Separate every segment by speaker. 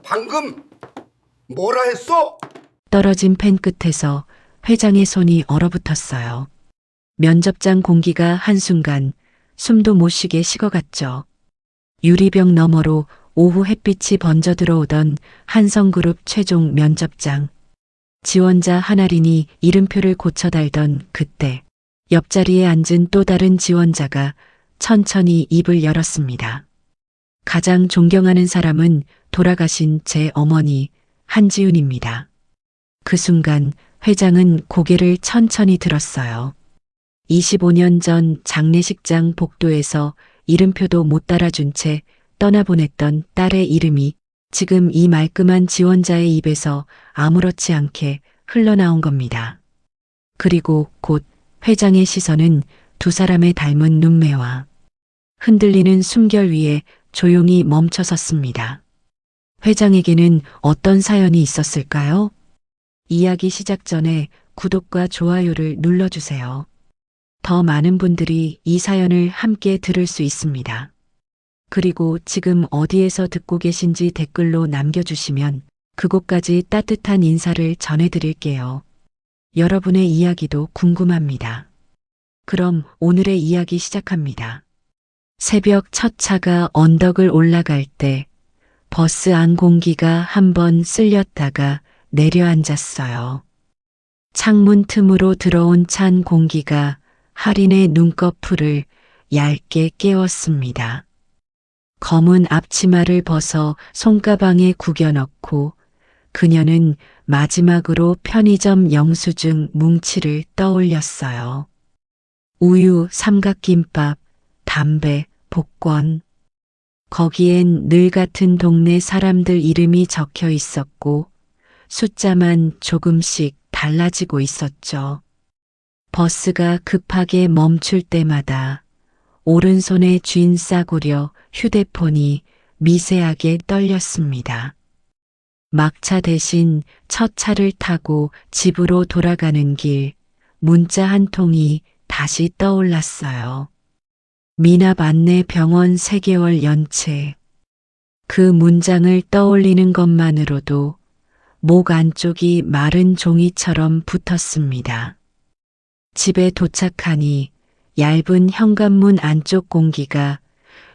Speaker 1: 방금 뭐라 했어?
Speaker 2: 떨어진 펜 끝에서 회장의 손이 얼어붙었어요. 면접장 공기가 한순간 숨도 못 쉬게 식어갔죠. 유리병 너머로 오후 햇빛이 번져 들어오던 한성그룹 최종 면접장. 지원자 하나린이 이름표를 고쳐 달던 그때 옆자리에 앉은 또 다른 지원자가 천천히 입을 열었습니다. 가장 존경하는 사람은 돌아가신 제 어머니 한지윤입니다. 그 순간 회장은 고개를 천천히 들었어요. 25년 전 장례식장 복도에서 이름표도 못 달아준 채 떠나보냈던 딸의 이름이 지금 이 말끔한 지원자의 입에서 아무렇지 않게 흘러나온 겁니다. 그리고 곧 회장의 시선은 두 사람의 닮은 눈매와 흔들리는 숨결 위에 조용히 멈춰섰습니다. 회장에게는 어떤 사연이 있었을까요? 이야기 시작 전에 구독과 좋아요를 눌러주세요. 더 많은 분들이 이 사연을 함께 들을 수 있습니다. 그리고 지금 어디에서 듣고 계신지 댓글로 남겨주시면 그곳까지 따뜻한 인사를 전해드릴게요. 여러분의 이야기도 궁금합니다. 그럼 오늘의 이야기 시작합니다. 새벽 첫 차가 언덕을 올라갈 때 버스 안 공기가 한번 쓸렸다가 내려앉았어요. 창문 틈으로 들어온 찬 공기가 할인의 눈꺼풀을 얇게 깨웠습니다. 검은 앞치마를 벗어 손가방에 구겨 넣고 그녀는 마지막으로 편의점 영수증 뭉치를 떠올렸어요. 우유, 삼각김밥, 담배, 복권. 거기엔 늘 같은 동네 사람들 이름이 적혀 있었고 숫자만 조금씩 달라지고 있었죠. 버스가 급하게 멈출 때마다 오른손에 쥔 싸구려 휴대폰이 미세하게 떨렸습니다. 막차 대신 첫 차를 타고 집으로 돌아가는 길, 문자 한 통이 다시 떠올랐어요. 미납 안내 병원 3개월 연체. 그 문장을 떠올리는 것만으로도 목 안쪽이 마른 종이처럼 붙었습니다. 집에 도착하니 얇은 현관문 안쪽 공기가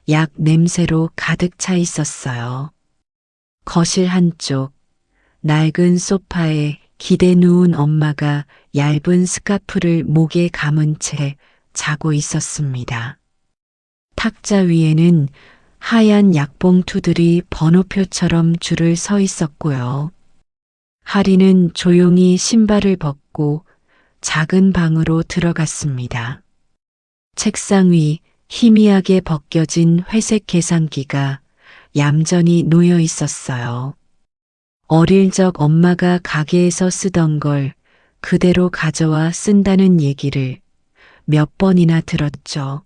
Speaker 2: 약 냄새로 가득 차 있었어요. 거실 한쪽, 낡은 소파에 기대 누운 엄마가 얇은 스카프를 목에 감은 채 자고 있었습니다. 탁자 위에는 하얀 약봉투들이 번호표처럼 줄을 서 있었고요. 하리는 조용히 신발을 벗고 작은 방으로 들어갔습니다. 책상 위 희미하게 벗겨진 회색 계산기가 얌전히 놓여 있었어요. 어릴 적 엄마가 가게에서 쓰던 걸 그대로 가져와 쓴다는 얘기를 몇 번이나 들었죠.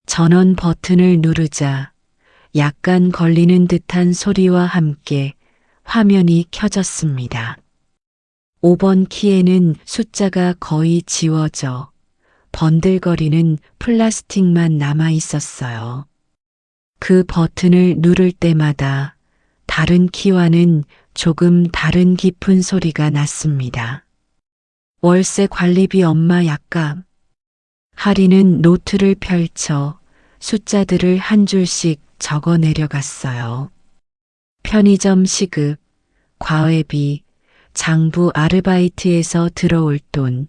Speaker 2: 전원 버튼을 누르자 약간 걸리는 듯한 소리와 함께 화면이 켜졌습니다. 5번 키에는 숫자가 거의 지워져 번들거리는 플라스틱만 남아 있었어요. 그 버튼을 누를 때마다 다른 키와는 조금 다른 깊은 소리가 났습니다. 월세 관리비 엄마 약값. 하리는 노트를 펼쳐 숫자들을 한 줄씩 적어 내려갔어요. 편의점 시급, 과외비, 장부 아르바이트에서 들어올 돈,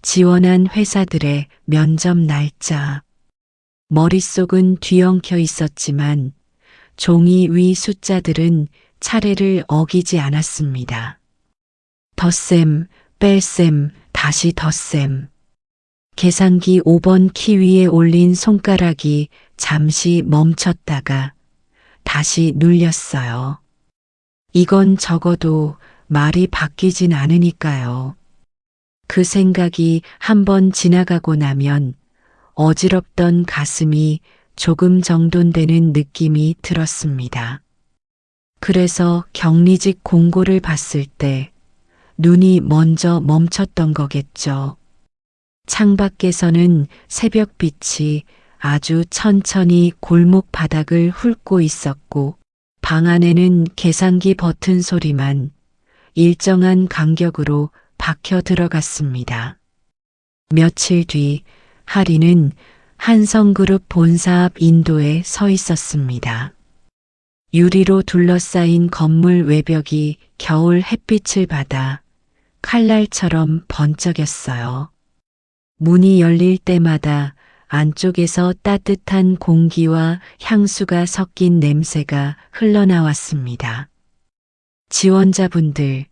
Speaker 2: 지원한 회사들의 면접 날짜. 머릿속은 뒤엉켜 있었지만 종이 위 숫자들은 차례를 어기지 않았습니다. 덧셈, 뺄셈, 다시 덧셈. 계산기 5번 키 위에 올린 손가락이 잠시 멈췄다가 다시 눌렸어요. 이건 적어도 말이 바뀌진 않으니까요. 그 생각이 한번 지나가고 나면 어지럽던 가슴이 조금 정돈되는 느낌이 들었습니다. 그래서 격리직 공고를 봤을 때 눈이 먼저 멈췄던 거겠죠. 창밖에서는 새벽빛이 아주 천천히 골목 바닥을 훑고 있었고 방 안에는 계산기 버튼 소리만 일정한 간격으로 박혀 들어갔습니다. 며칠 뒤 하리는 한성그룹 본사 앞 인도에 서 있었습니다. 유리로 둘러싸인 건물 외벽이 겨울 햇빛을 받아 칼날처럼 번쩍였어요. 문이 열릴 때마다 안쪽에서 따뜻한 공기와 향수가 섞인 냄새가 흘러나왔습니다. 지원자분들,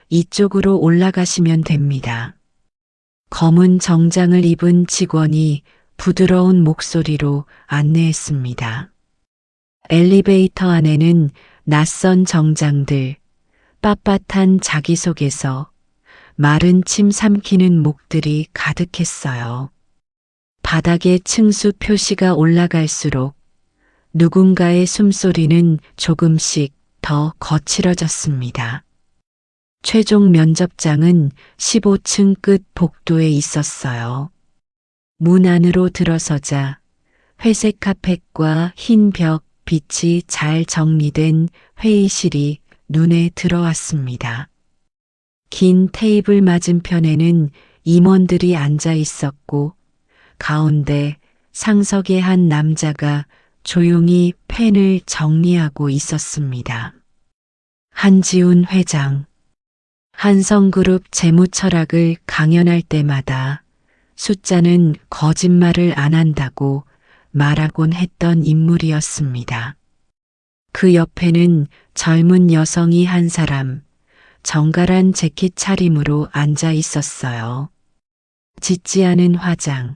Speaker 2: 이쪽으로 올라가시면 됩니다. 검은 정장을 입은 직원이 부드러운 목소리로 안내했습니다. 엘리베이터 안에는 낯선 정장들, 빳빳한 자기소개서, 마른 침 삼키는 목들이 가득했어요. 바닥에 층수 표시가 올라갈수록 누군가의 숨소리는 조금씩 더 거칠어졌습니다. 최종 면접장은 15층 끝 복도에 있었어요. 문 안으로 들어서자 회색 카펫과 흰 벽, 빛이 잘 정리된 회의실이 눈에 들어왔습니다. 긴 테이블 맞은편에는 임원들이 앉아 있었고 가운데 상석의 한 남자가 조용히 펜을 정리하고 있었습니다. 한지훈 회장. 한성그룹 재무 철학을 강연할 때마다 숫자는 거짓말을 안 한다고 말하곤 했던 인물이었습니다. 그 옆에는 젊은 여성이 한 사람, 정갈한 재킷 차림으로 앉아 있었어요. 짙지 않은 화장,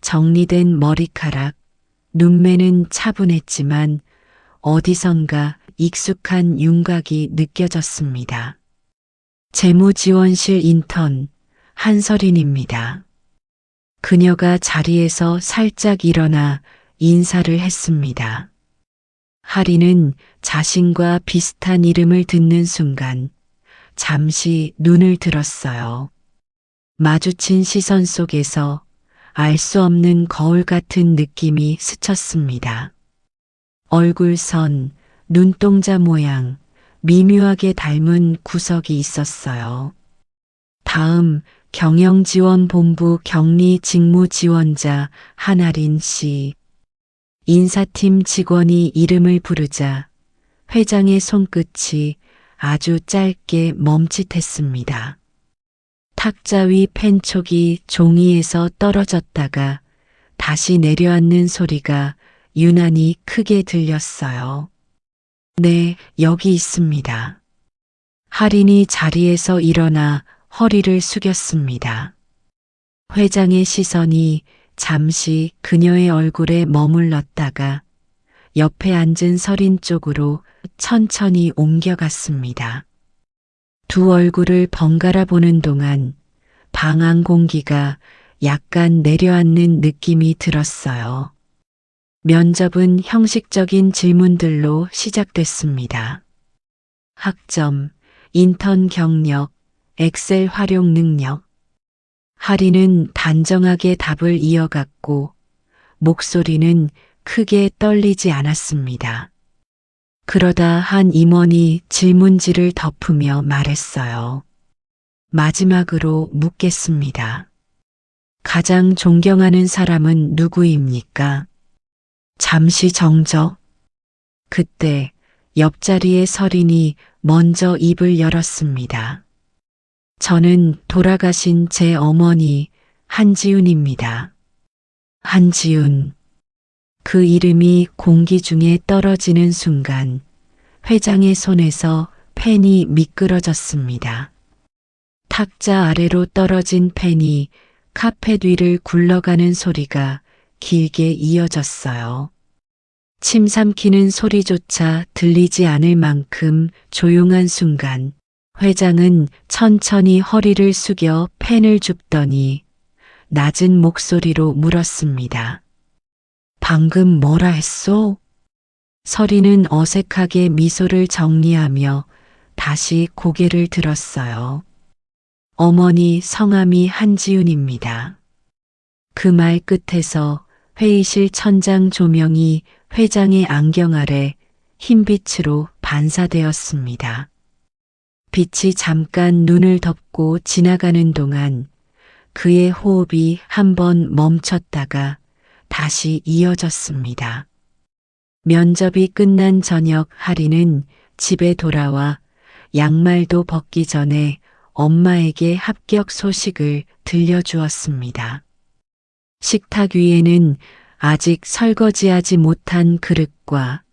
Speaker 2: 정리된 머리카락, 눈매는 차분했지만 어디선가 익숙한 윤곽이 느껴졌습니다. 재무지원실 인턴 한설인입니다. 그녀가 자리에서 살짝 일어나 인사를 했습니다. 하리는 자신과 비슷한 이름을 듣는 순간 잠시 눈을 들었어요. 마주친 시선 속에서 알 수 없는 거울 같은 느낌이 스쳤습니다. 얼굴선, 눈동자 모양, 미묘하게 닮은 구석이 있었어요. 다음 경영지원본부 격리직무지원자 한아린 씨. 인사팀 직원이 이름을 부르자 회장의 손끝이 아주 짧게 멈칫했습니다. 탁자 위 펜촉이 종이에서 떨어졌다가 다시 내려앉는 소리가 유난히 크게 들렸어요. 네, 여기 있습니다. 할인이 자리에서 일어나 허리를 숙였습니다. 회장의 시선이 잠시 그녀의 얼굴에 머물렀다가 옆에 앉은 설인 쪽으로 천천히 옮겨갔습니다. 두 얼굴을 번갈아 보는 동안 방 안 공기가 약간 내려앉는 느낌이 들었어요. 면접은 형식적인 질문들로 시작됐습니다. 학점, 인턴 경력, 엑셀 활용 능력. 하리는 단정하게 답을 이어갔고 목소리는 크게 떨리지 않았습니다. 그러다 한 임원이 질문지를 덮으며 말했어요. 마지막으로 묻겠습니다. 가장 존경하는 사람은 누구입니까? 잠시 정적. 그때 옆자리의 설인이 먼저 입을 열었습니다. 저는 돌아가신 제 어머니 한지훈입니다. 한지훈. 그 이름이 공기 중에 떨어지는 순간 회장의 손에서 펜이 미끄러졌습니다. 탁자 아래로 떨어진 펜이 카펫 위를 굴러가는 소리가 길게 이어졌어요. 침 삼키는 소리조차 들리지 않을 만큼 조용한 순간 회장은 천천히 허리를 숙여 펜을 줍더니 낮은 목소리로 물었습니다. 방금 뭐라 했소? 설이는 어색하게 미소를 정리하며 다시 고개를 들었어요. 어머니 성함이 한지훈입니다. 그 말 끝에서 회의실 천장 조명이 회장의 안경 아래 흰빛으로 반사되었습니다. 빛이 잠깐 눈을 덮고 지나가는 동안 그의 호흡이 한번 멈췄다가 다시 이어졌습니다. 면접이 끝난 저녁 하리는 집에 돌아와 양말도 벗기 전에 엄마에게 합격 소식을 들려주었습니다. 식탁 위에는 아직 설거지하지 못한 그릇과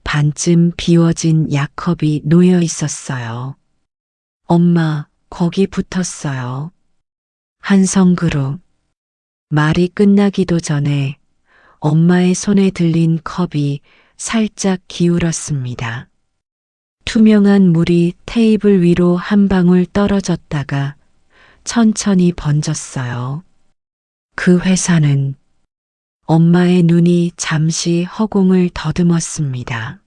Speaker 2: 반쯤 비워진 약컵이 놓여 있었어요. 엄마, 거기 붙었어요. 한성그룹. 말이 끝나기도 전에 엄마의 손에 들린 컵이 살짝 기울었습니다. 투명한 물이 테이블 위로 한 방울 떨어졌다가 천천히 번졌어요. 그 회사는 엄마의 눈이 잠시 허공을 더듬었습니다.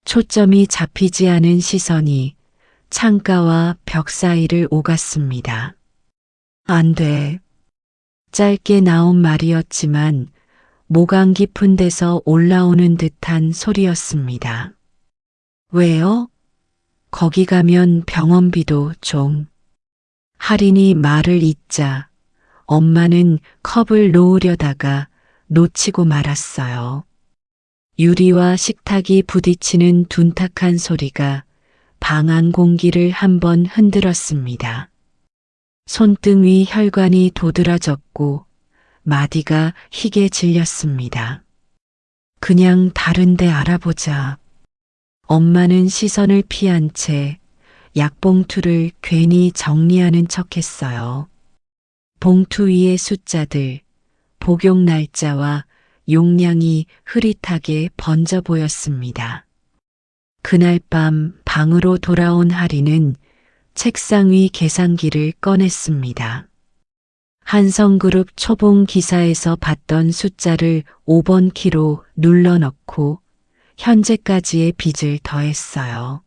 Speaker 2: 초점이 잡히지 않은 시선이 창가와 벽 사이를 오갔습니다. 안 돼. 짧게 나온 말이었지만 모강 깊은 데서 올라오는 듯한 소리였습니다. 왜요? 거기 가면 병원비도 좀. 할인이 말을 잇자 엄마는 컵을 놓으려다가 놓치고 말았어요. 유리와 식탁이 부딪히는 둔탁한 소리가 방 안 공기를 한번 흔들었습니다. 손등 위 혈관이 도드라졌고 마디가 희게 질렸습니다. 그냥 다른 데 알아보자. 엄마는 시선을 피한 채 약봉투를 괜히 정리하는 척했어요. 봉투 위의 숫자들, 복용 날짜와 용량이 흐릿하게 번져 보였습니다. 그날 밤 방으로 돌아온 하리는 책상 위 계산기를 꺼냈습니다. 한성그룹 초봉 기사에서 봤던 숫자를 5번 키로 눌러넣고 현재까지의 빚을 더했어요.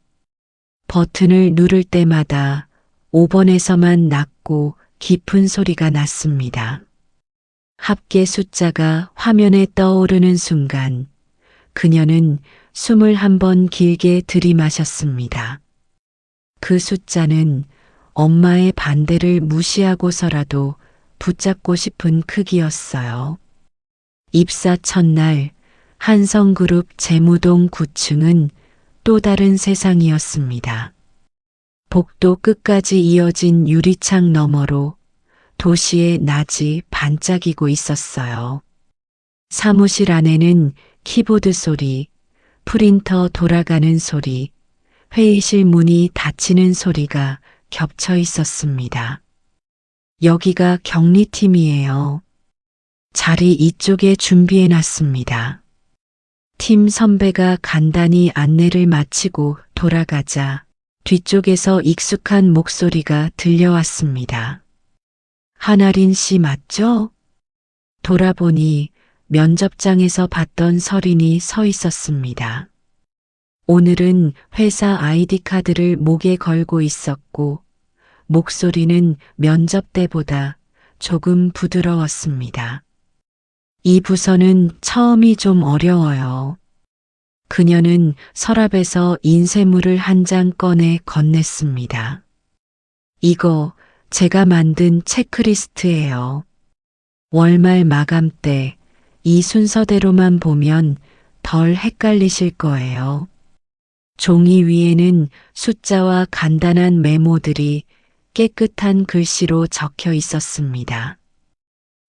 Speaker 2: 버튼을 누를 때마다 5번에서만 낮고 깊은 소리가 났습니다. 합계 숫자가 화면에 떠오르는 순간 그녀는 숨을 한번 길게 들이마셨습니다. 그 숫자는 엄마의 반대를 무시하고서라도 붙잡고 싶은 크기였어요. 입사 첫날 한성그룹 재무동 9층은 또 다른 세상이었습니다. 복도 끝까지 이어진 유리창 너머로 도시의 낮이 반짝이고 있었어요. 사무실 안에는 키보드 소리, 프린터 돌아가는 소리, 회의실 문이 닫히는 소리가 겹쳐 있었습니다. 여기가 격리팀이에요. 자리 이쪽에 준비해 놨습니다. 팀 선배가 간단히 안내를 마치고 돌아가자 뒤쪽에서 익숙한 목소리가 들려왔습니다. 한아린 씨 맞죠? 돌아보니 면접장에서 봤던 서린이 서 있었습니다. 오늘은 회사 아이디 카드를 목에 걸고 있었고 목소리는 면접 때보다 조금 부드러웠습니다. 이 부서는 처음이 좀 어려워요. 그녀는 서랍에서 인쇄물을 한 장 꺼내 건넸습니다. 이거 제가 만든 체크리스트예요. 월말 마감 때 이 순서대로만 보면 덜 헷갈리실 거예요. 종이 위에는 숫자와 간단한 메모들이 깨끗한 글씨로 적혀 있었습니다.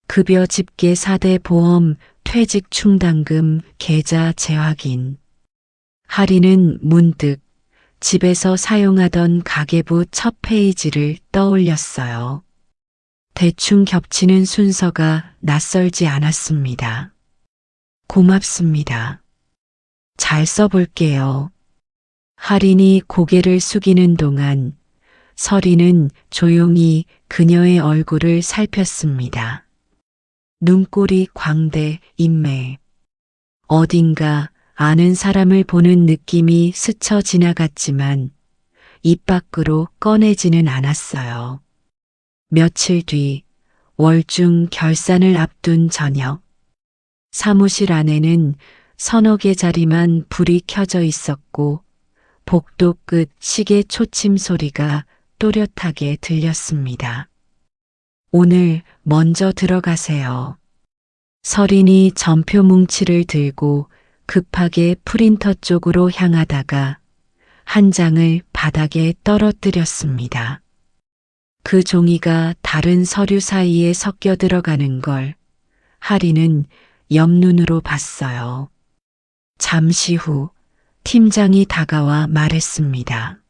Speaker 2: 급여 집계 4대 보험, 퇴직 충당금, 계좌 재확인. 할인은 문득 집에서 사용하던 가계부 첫 페이지를 떠올렸어요. 대충 겹치는 순서가 낯설지 않았습니다. 고맙습니다. 잘 써볼게요. 할인이 고개를 숙이는 동안 서리는 조용히 그녀의 얼굴을 살폈습니다. 눈꼬리 광대, 인매. 어딘가 아는 사람을 보는 느낌이 스쳐 지나갔지만 입 밖으로 꺼내지는 않았어요. 며칠 뒤 월중 결산을 앞둔 저녁. 사무실 안에는 서너 개 자리만 불이 켜져 있었고 복도 끝 시계 초침 소리가 또렷하게 들렸습니다. 오늘 먼저 들어가세요. 서린이 전표 뭉치를 들고 급하게 프린터 쪽으로 향하다가 한 장을 바닥에 떨어뜨렸습니다. 그 종이가 다른 서류 사이에 섞여 들어가는 걸 하리는 옆눈으로 봤어요. 잠시 후 팀장이 다가와 말했습니다.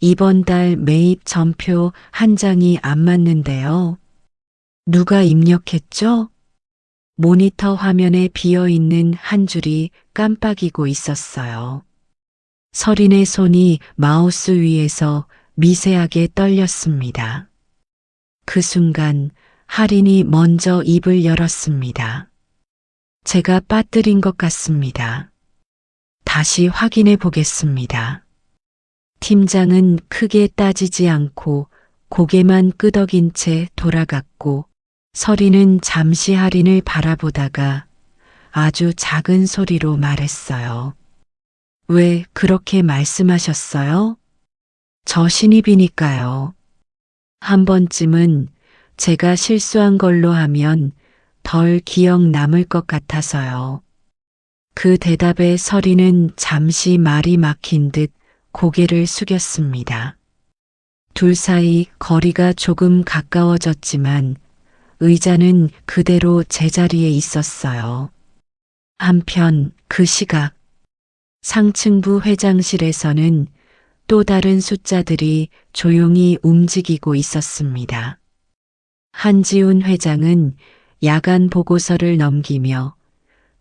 Speaker 2: 이번 달 매입 전표 한 장이 안 맞는데요. 누가 입력했죠? 모니터 화면에 비어있는 한 줄이 깜빡이고 있었어요. 서린의 손이 마우스 위에서 미세하게 떨렸습니다. 그 순간 할인이 먼저 입을 열었습니다. 제가 빠뜨린 것 같습니다. 다시 확인해 보겠습니다. 팀장은 크게 따지지 않고 고개만 끄덕인 채 돌아갔고 서린은 잠시 할인을 바라보다가 아주 작은 소리로 말했어요. 왜 그렇게 말씀하셨어요? 저 신입이니까요. 한 번쯤은 제가 실수한 걸로 하면 덜 기억 남을 것 같아서요. 그 대답에 서린은 잠시 말이 막힌 듯 고개를 숙였습니다. 둘 사이 거리가 조금 가까워졌지만 의자는 그대로 제자리에 있었어요. 한편 그 시각 상층부 회장실에서는 또 다른 숫자들이 조용히 움직이고 있었습니다. 한지훈 회장은 야간 보고서를 넘기며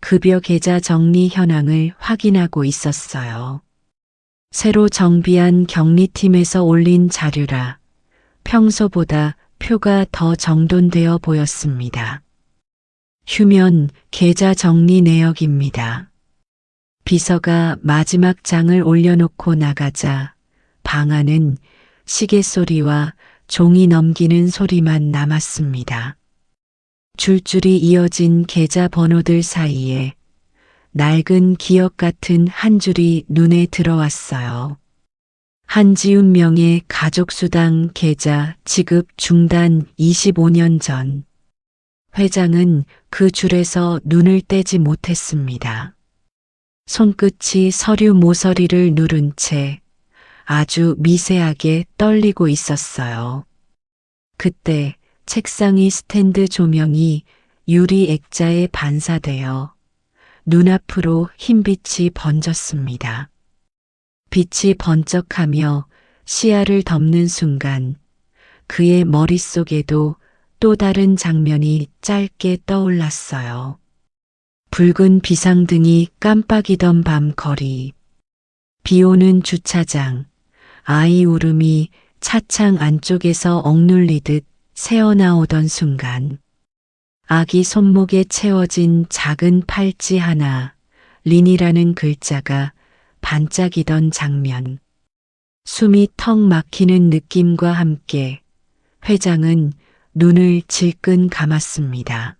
Speaker 2: 급여 계좌 정리 현황을 확인하고 있었어요. 새로 정비한 격리팀에서 올린 자료라 평소보다 표가 더 정돈되어 보였습니다. 휴면 계좌 정리 내역입니다. 비서가 마지막 장을 올려놓고 나가자 방 안은 시계 소리와 종이 넘기는 소리만 남았습니다. 줄줄이 이어진 계좌 번호들 사이에 낡은 기억 같은 한 줄이 눈에 들어왔어요. 한지훈 명의 가족수당 계좌 지급 중단 25년 전. 회장은 그 줄에서 눈을 떼지 못했습니다. 손끝이 서류 모서리를 누른 채 아주 미세하게 떨리고 있었어요. 그때 책상 위 스탠드 조명이 유리 액자에 반사되어 눈앞으로 흰빛이 번졌습니다. 빛이 번쩍하며 시야를 덮는 순간 그의 머릿속에도 또 다른 장면이 짧게 떠올랐어요. 붉은 비상등이 깜빡이던 밤 거리, 비오는 주차장, 아이 울음이 차창 안쪽에서 억눌리듯 새어나오던 순간, 아기 손목에 채워진 작은 팔찌 하나, 린이라는 글자가 반짝이던 장면. 숨이 턱 막히는 느낌과 함께 회장은 눈을 질끈 감았습니다.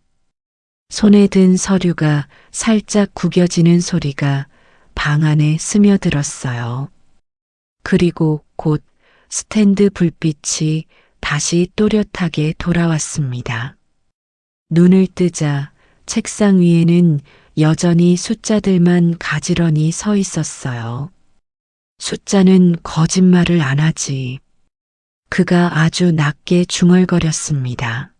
Speaker 2: 손에 든 서류가 살짝 구겨지는 소리가 방 안에 스며들었어요. 그리고 곧 스탠드 불빛이 다시 또렷하게 돌아왔습니다. 눈을 뜨자 책상 위에는 여전히 숫자들만 가지런히 서 있었어요. 숫자는 거짓말을 안 하지. 그가 아주 낮게 중얼거렸습니다.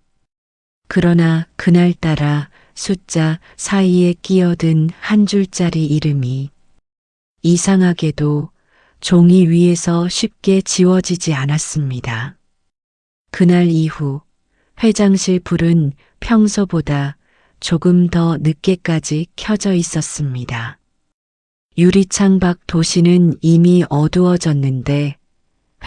Speaker 2: 그러나 그날따라 숫자 사이에 끼어든 한 줄짜리 이름이 이상하게도 종이 위에서 쉽게 지워지지 않았습니다. 그날 이후 회장실 불은 평소보다 조금 더 늦게까지 켜져 있었습니다. 유리창 밖 도시는 이미 어두워졌는데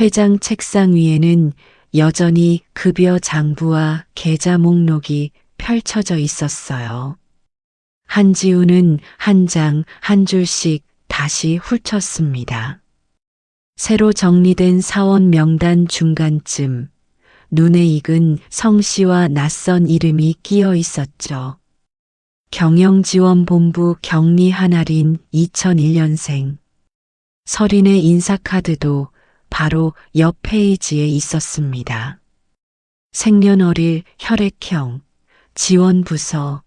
Speaker 2: 회장 책상 위에는 여전히 급여 장부와 계좌 목록이 펼쳐져 있었어요. 한지훈은 한 장 한 줄씩 다시 훑었습니다. 새로 정리된 사원 명단 중간쯤 눈에 익은 성씨와 낯선 이름이 끼어 있었죠. 경영지원본부 격리 한할인 2001년생. 서린의 인사카드도 바로 옆 페이지에 있었습니다. 생년월일, 혈액형, 지원부서,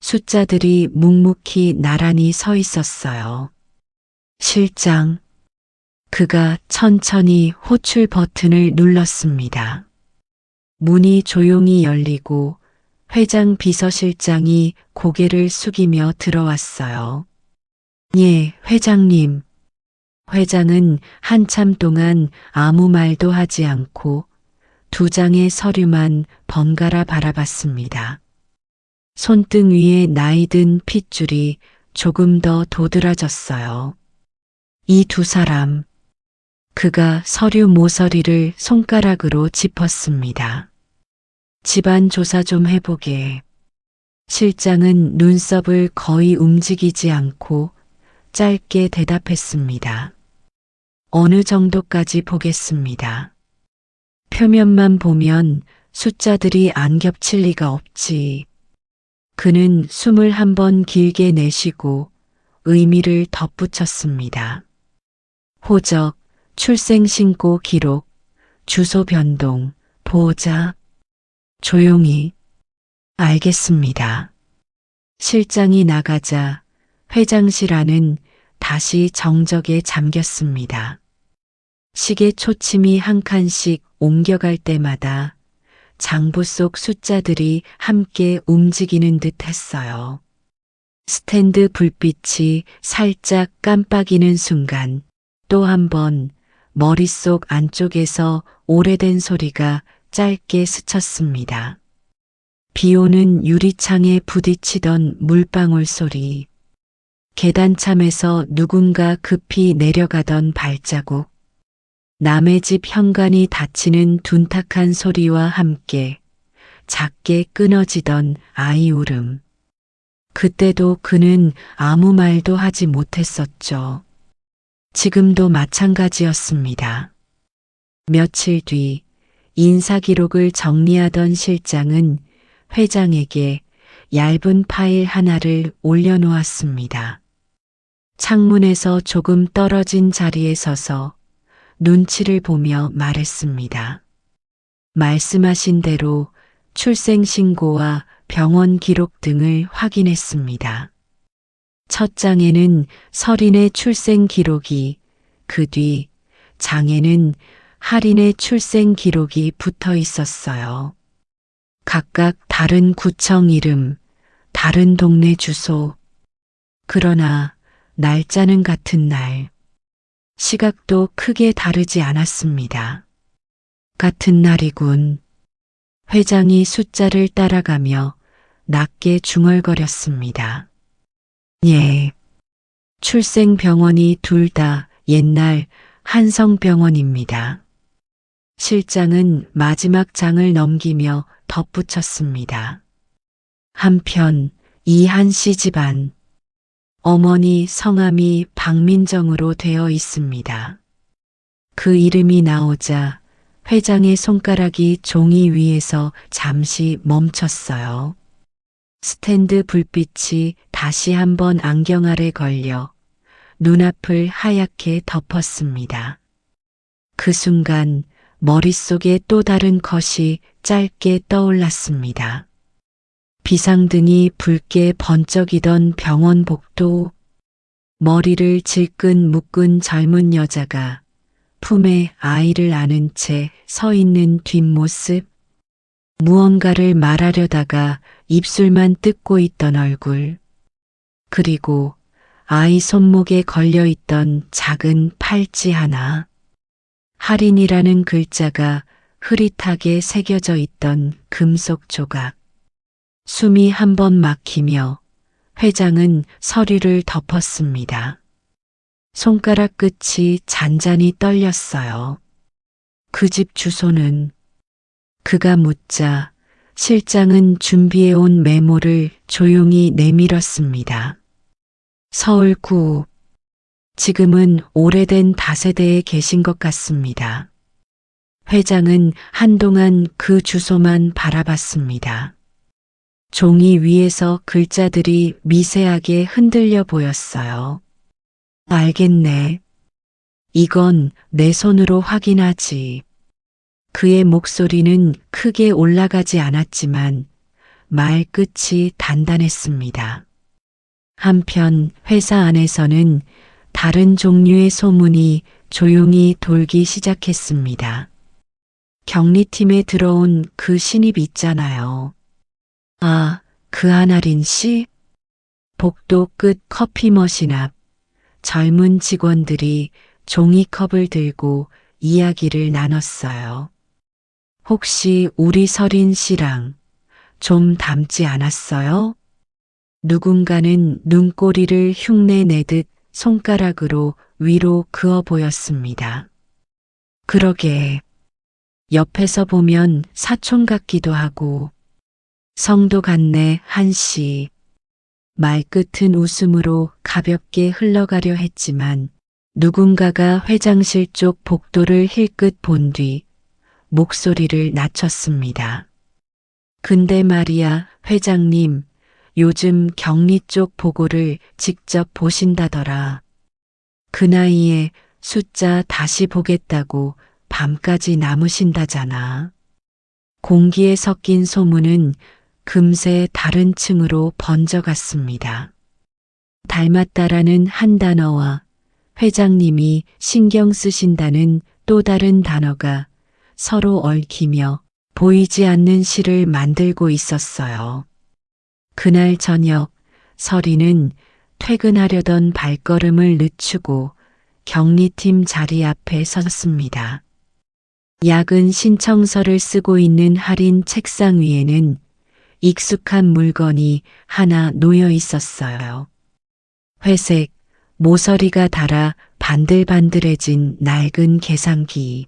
Speaker 2: 숫자들이 묵묵히 나란히 서 있었어요. 실장, 그가 천천히 호출 버튼을 눌렀습니다. 문이 조용히 열리고 회장 비서실장이 고개를 숙이며 들어왔어요. 예, 회장님. 회장은 한참 동안 아무 말도 하지 않고 두 장의 서류만 번갈아 바라봤습니다. 손등 위에 나이든 핏줄이 조금 더 도드라졌어요. 이 두 사람, 그가 서류 모서리를 손가락으로 짚었습니다. 집안 조사 좀 해보게. 실장은 눈썹을 거의 움직이지 않고 짧게 대답했습니다. 어느 정도까지 보겠습니다. 표면만 보면 숫자들이 안 겹칠 리가 없지. 그는 숨을 한번 길게 내쉬고 의미를 덧붙였습니다. 호적, 출생신고 기록, 주소 변동, 보호자. 조용히. 알겠습니다. 실장이 나가자 회장실 안은 다시 정적에 잠겼습니다. 시계 초침이 한 칸씩 옮겨갈 때마다 장부 속 숫자들이 함께 움직이는 듯 했어요. 스탠드 불빛이 살짝 깜빡이는 순간 또 한 번 머릿속 안쪽에서 오래된 소리가 짧게 스쳤습니다. 비 오는 유리창에 부딪히던 물방울 소리, 계단참에서 누군가 급히 내려가던 발자국, 남의 집 현관이 닫히는 둔탁한 소리와 함께 작게 끊어지던 아이 울음. 그때도 그는 아무 말도 하지 못했었죠. 지금도 마찬가지였습니다. 며칠 뒤 인사기록을 정리하던 실장은 회장에게 얇은 파일 하나를 올려놓았습니다. 창문에서 조금 떨어진 자리에 서서 눈치를 보며 말했습니다. 말씀하신 대로 출생신고와 병원 기록 등을 확인했습니다. 첫 장에는 서린의 출생 기록이, 그 뒤 장에는 할인의 출생 기록이 붙어 있었어요. 각각 다른 구청 이름, 다른 동네 주소. 그러나 날짜는 같은 날. 시각도 크게 다르지 않았습니다. 같은 날이군. 회장이 숫자를 따라가며 낮게 중얼거렸습니다. 예. 출생병원이 둘 다 옛날 한성병원입니다. 실장은 마지막 장을 넘기며 덧붙였습니다. 한편 이한 씨 집안, 어머니 성함이 박민정으로 되어 있습니다. 그 이름이 나오자 회장의 손가락이 종이 위에서 잠시 멈췄어요. 스탠드 불빛이 다시 한번 안경 아래 걸려 눈앞을 하얗게 덮었습니다. 그 순간 머릿속에 또 다른 컷이 짧게 떠올랐습니다. 비상등이 붉게 번쩍이던 병원 복도, 머리를 질끈 묶은 젊은 여자가 품에 아이를 안은 채 서 있는 뒷모습, 무언가를 말하려다가 입술만 뜯고 있던 얼굴, 그리고 아이 손목에 걸려있던 작은 팔찌 하나, 할인이라는 글자가 흐릿하게 새겨져 있던 금속 조각. 숨이 한 번 막히며 회장은 서류를 덮었습니다. 손가락 끝이 잔잔히 떨렸어요. 그 집 주소는? 그가 묻자 실장은 준비해온 메모를 조용히 내밀었습니다. 서울구. 지금은 오래된 다세대에 계신 것 같습니다. 회장은 한동안 그 주소만 바라봤습니다. 종이 위에서 글자들이 미세하게 흔들려 보였어요. 알겠네. 이건 내 손으로 확인하지. 그의 목소리는 크게 올라가지 않았지만 말 끝이 단단했습니다. 한편 회사 안에서는 다른 종류의 소문이 조용히 돌기 시작했습니다. 격리팀에 들어온 그 신입 있잖아요. 아, 그 한아린 씨? 복도 끝 커피 머신 앞 젊은 직원들이 종이컵을 들고 이야기를 나눴어요. 혹시 우리 서린 씨랑 좀 닮지 않았어요? 누군가는 눈꼬리를 흉내내듯 손가락으로 위로 그어 보였습니다. 그러게, 옆에서 보면 사촌 같기도 하고, 성도 같네, 한씨. 말끝은 웃음으로 가볍게 흘러가려 했지만 누군가가 회장실 쪽 복도를 힐끗 본 뒤 목소리를 낮췄습니다. 근데 말이야, 회장님, 요즘 격리 쪽 보고를 직접 보신다더라. 그 나이에 숫자 다시 보겠다고 밤까지 남으신다잖아. 공기에 섞인 소문은 금세 다른 층으로 번져갔습니다. 닮았다라는 한 단어와 회장님이 신경 쓰신다는 또 다른 단어가 서로 얽히며 보이지 않는 시를 만들고 있었어요. 그날 저녁 서리는 퇴근하려던 발걸음을 늦추고 격리팀 자리 앞에 섰습니다. 야근 신청서를 쓰고 있는 할인 책상 위에는 익숙한 물건이 하나 놓여 있었어요. 회색, 모서리가 달아 반들반들해진 낡은 계산기.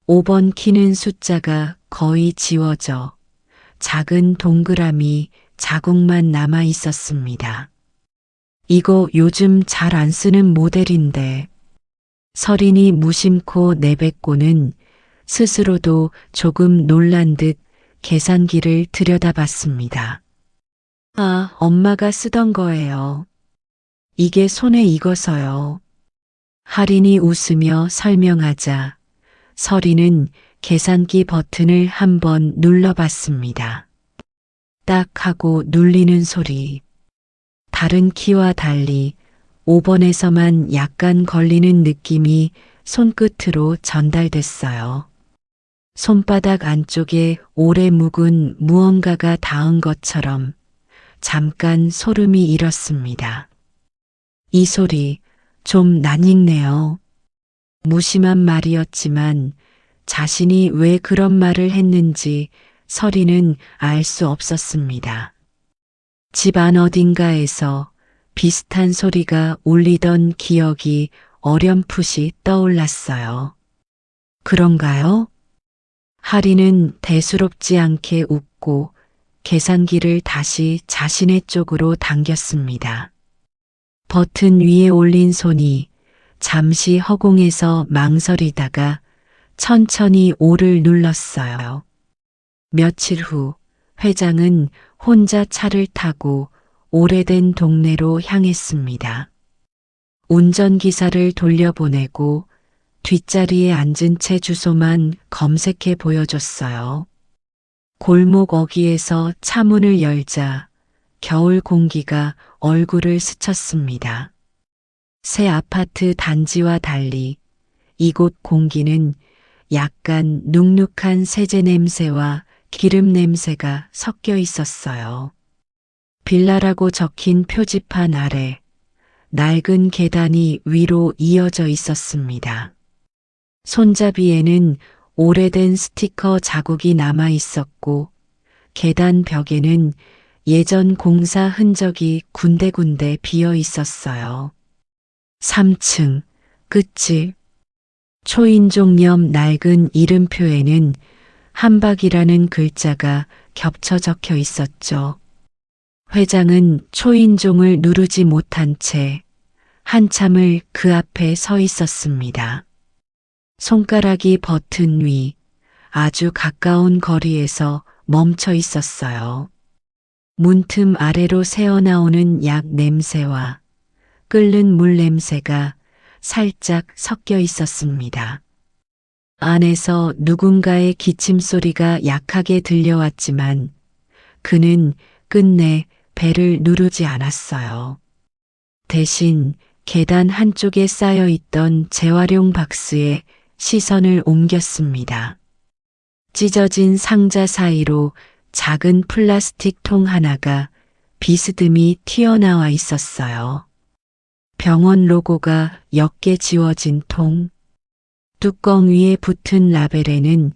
Speaker 2: 5번 키는 숫자가 거의 지워져 작은 동그라미 자국만 남아 있었습니다. 이거 요즘 잘 안 쓰는 모델인데. 서린이 무심코 내뱉고는 스스로도 조금 놀란 듯 계산기를 들여다봤습니다. 아, 엄마가 쓰던 거예요. 이게 손에 익어서요. 할인이 웃으며 설명하자 서리는 계산기 버튼을 한번 눌러봤습니다. 딱 하고 눌리는 소리. 다른 키와 달리 5번에서만 약간 걸리는 느낌이 손끝으로 전달됐어요. 손바닥 안쪽에 오래 묵은 무언가가 닿은 것처럼 잠깐 소름이 일었습니다. 이 소리 좀 낯익네요. 무심한 말이었지만 자신이 왜 그런 말을 했는지 서리는 알 수 없었습니다. 집 안 어딘가에서 비슷한 소리가 울리던 기억이 어렴풋이 떠올랐어요. 그런가요? 하리는 대수롭지 않게 웃고 계산기를 다시 자신의 쪽으로 당겼습니다. 버튼 위에 올린 손이 잠시 허공에서 망설이다가 천천히 5를 눌렀어요. 며칠 후 회장은 혼자 차를 타고 오래된 동네로 향했습니다. 운전기사를 돌려보내고 뒷자리에 앉은 채 주소만 검색해 보여줬어요. 골목 어귀에서 차문을 열자 겨울 공기가 얼굴을 스쳤습니다. 새 아파트 단지와 달리 이곳 공기는 약간 눅눅한 세제 냄새와 기름 냄새가 섞여 있었어요. 빌라라고 적힌 표지판 아래 낡은 계단이 위로 이어져 있었습니다. 손잡이에는 오래된 스티커 자국이 남아 있었고 계단 벽에는 예전 공사 흔적이 군데군데 비어 있었어요. 3층 끝집 초인종 옆 낡은 이름표에는 한박이라는 글자가 겹쳐 적혀 있었죠. 회장은 초인종을 누르지 못한 채 한참을 그 앞에 서 있었습니다. 손가락이 버튼 위 아주 가까운 거리에서 멈춰 있었어요. 문틈 아래로 새어나오는 약 냄새와 끓는 물 냄새가 살짝 섞여 있었습니다. 안에서 누군가의 기침 소리가 약하게 들려왔지만 그는 끝내 배를 누르지 않았어요. 대신 계단 한쪽에 쌓여 있던 재활용 박스에 시선을 옮겼습니다. 찢어진 상자 사이로 작은 플라스틱 통 하나가 비스듬히 튀어나와 있었어요. 병원 로고가 옅게 지워진 통. 뚜껑 위에 붙은 라벨에는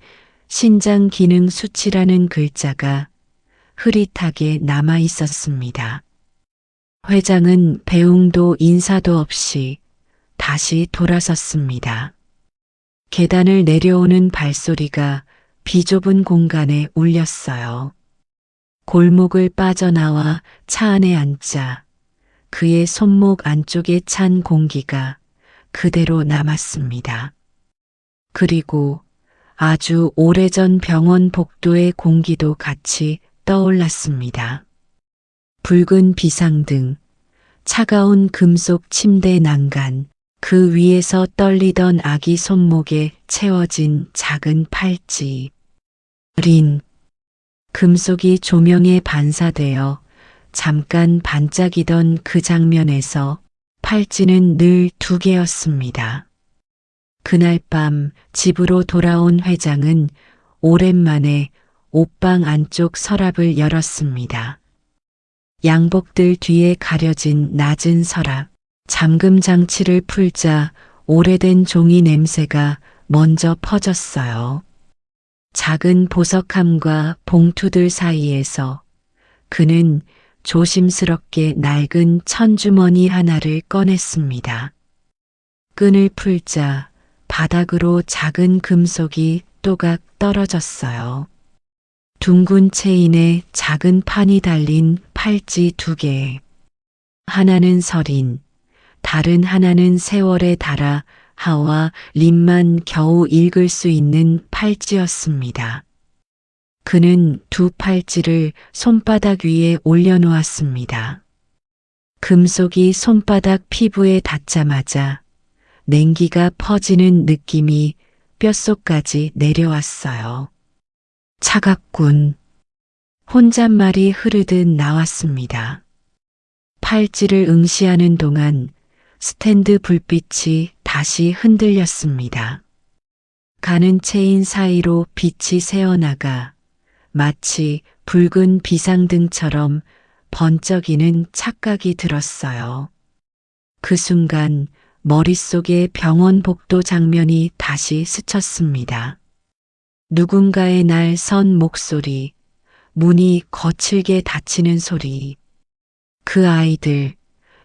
Speaker 2: 신장 기능 수치라는 글자가 흐릿하게 남아 있었습니다. 회장은 배웅도 인사도 없이 다시 돌아섰습니다. 계단을 내려오는 발소리가 비좁은 공간에 울렸어요. 골목을 빠져나와 차 안에 앉자 그의 손목 안쪽에 찬 공기가 그대로 남았습니다. 그리고 아주 오래전 병원 복도의 공기도 같이 떠올랐습니다. 붉은 비상등, 차가운 금속 침대 난간, 그 위에서 떨리던 아기 손목에 채워진 작은 팔찌. 린. 금속이 조명에 반사되어 잠깐 반짝이던 그 장면에서 팔찌는 늘 2개였습니다. 그날 밤 집으로 돌아온 회장은 오랜만에 옷방 안쪽 서랍을 열었습니다. 양복들 뒤에 가려진 낮은 서랍, 잠금 장치를 풀자 오래된 종이 냄새가 먼저 퍼졌어요. 작은 보석함과 봉투들 사이에서 그는 조심스럽게 낡은 천주머니 하나를 꺼냈습니다. 끈을 풀자 바닥으로 작은 금속이 또각 떨어졌어요. 둥근 체인에 작은 판이 달린 팔찌 2개. 하나는 설인, 다른 하나는 세월에 달아 하와 림만 겨우 읽을 수 있는 팔찌였습니다. 그는 2 팔찌를 손바닥 위에 올려놓았습니다. 금속이 손바닥 피부에 닿자마자 냉기가 퍼지는 느낌이 뼛속까지 내려왔어요. 차갑군. 혼잣말이 흐르듯 나왔습니다. 팔찌를 응시하는 동안 스탠드 불빛이 다시 흔들렸습니다. 가는 체인 사이로 빛이 새어나가 마치 붉은 비상등처럼 번쩍이는 착각이 들었어요. 그 순간 머릿속에 병원 복도 장면이 다시 스쳤습니다. 누군가의 날 선 목소리, 문이 거칠게 닫히는 소리. 그 아이들,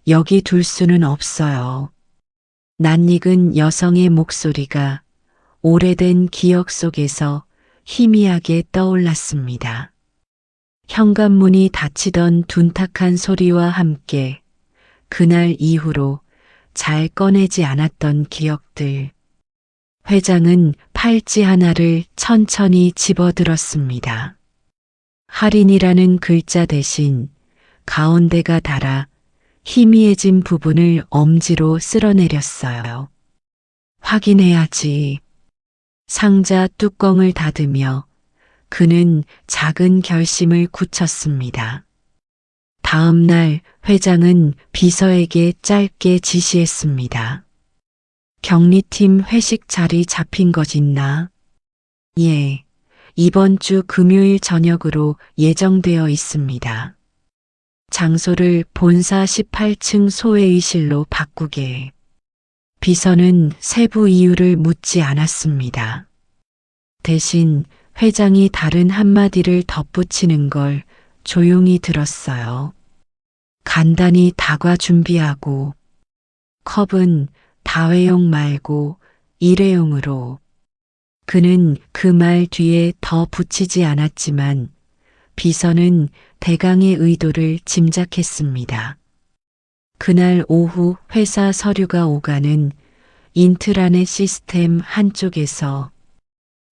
Speaker 2: 여기 둘 수는 없어요. 낯익은 여성의 목소리가 오래된 기억 속에서 희미하게 떠올랐습니다. 현관문이 닫히던 둔탁한 소리와 함께 그날 이후로 잘 꺼내지 않았던 기억들. 회장은 팔찌 하나를 천천히 집어들었습니다. 할인이라는 글자 대신 가운데가 닳아 희미해진 부분을 엄지로 쓸어내렸어요. 확인해야지. 상자 뚜껑을 닫으며 그는 작은 결심을 굳혔습니다. 다음 날 회장은 비서에게 짧게 지시했습니다. 격리팀 회식 자리 잡힌 것 있나? 예, 이번 주 금요일 저녁으로 예정되어 있습니다. 장소를 본사 18층 소회의실로 바꾸게. 비서는 세부 이유를 묻지 않았습니다. 대신 회장이 다른 한마디를 덧붙이는 걸 조용히 들었어요. 간단히 다과 준비하고 컵은 다회용 말고 일회용으로. 그는 그 말 뒤에 더 붙이지 않았지만 비서는 대강의 의도를 짐작했습니다. 그날 오후 회사 서류가 오가는 인트라넷 시스템 한쪽에서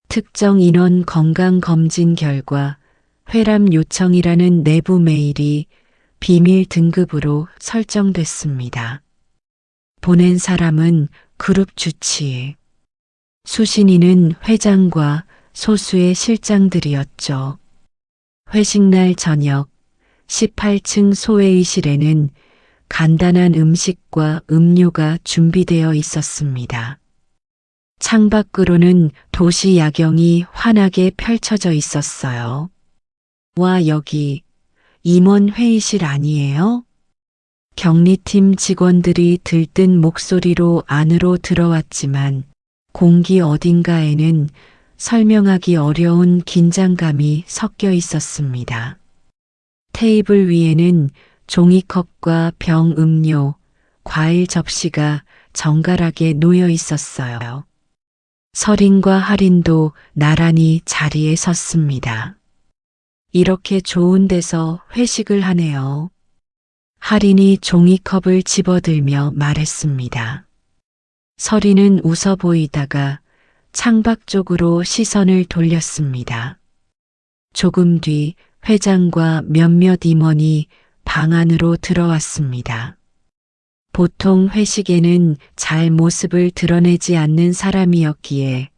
Speaker 2: 특정 인원 건강검진 결과 회람 요청이라는 내부 메일이 비밀 등급으로 설정됐습니다. 보낸 사람은 그룹 주치. 수신이는 회장과 소수의 실장들이었죠. 회식날 저녁 18층 소회의실에는 간단한 음식과 음료가 준비되어 있었습니다. 창밖으로는 도시 야경이 환하게 펼쳐져 있었어요. 와, 여기 임원 회의실 아니에요? 격리팀 직원들이 들뜬 목소리로 안으로 들어왔지만 공기 어딘가에는 설명하기 어려운 긴장감이 섞여 있었습니다. 테이블 위에는 종이컵과 병 음료, 과일 접시가 정갈하게 놓여 있었어요. 설인과 할인도 나란히 자리에 섰습니다. 이렇게 좋은 데서 회식을 하네요. 할인이 종이컵을 집어들며 말했습니다. 설이는 웃어 보이다가 창밖 쪽으로 시선을 돌렸습니다. 조금 뒤 회장과 몇몇 임원이 방 안으로 들어왔습니다. 보통 회식에는 잘 모습을 드러내지 않는 사람이었기에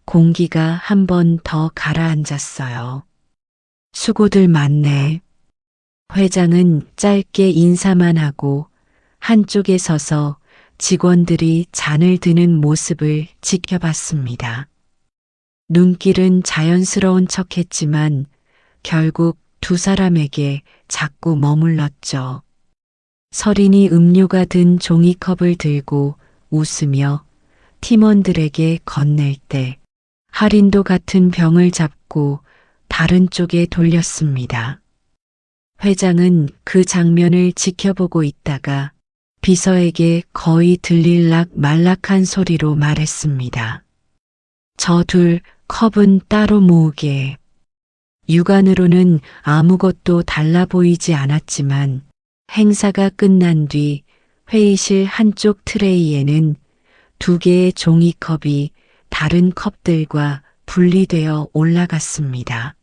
Speaker 2: 공기가 한 번 더 가라앉았어요. 수고들 많네. 회장은 짧게 인사만 하고 한쪽에 서서 직원들이 잔을 드는 모습을 지켜봤습니다. 눈길은 자연스러운 척했지만 결국 두 사람에게 자꾸 머물렀죠. 설인이 음료가 든 종이컵을 들고 웃으며 팀원들에게 건넬 때 할인도 같은 병을 잡고 다른 쪽에 돌렸습니다. 회장은 그 장면을 지켜보고 있다가 비서에게 거의 들릴락 말락한 소리로 말했습니다. 저 둘 컵은 따로 모으게. 육안으로는 아무것도 달라 보이지 않았지만 행사가 끝난 뒤 회의실 한쪽 트레이에는 2개의 종이컵이 다른 컵들과 분리되어 올라갔습니다.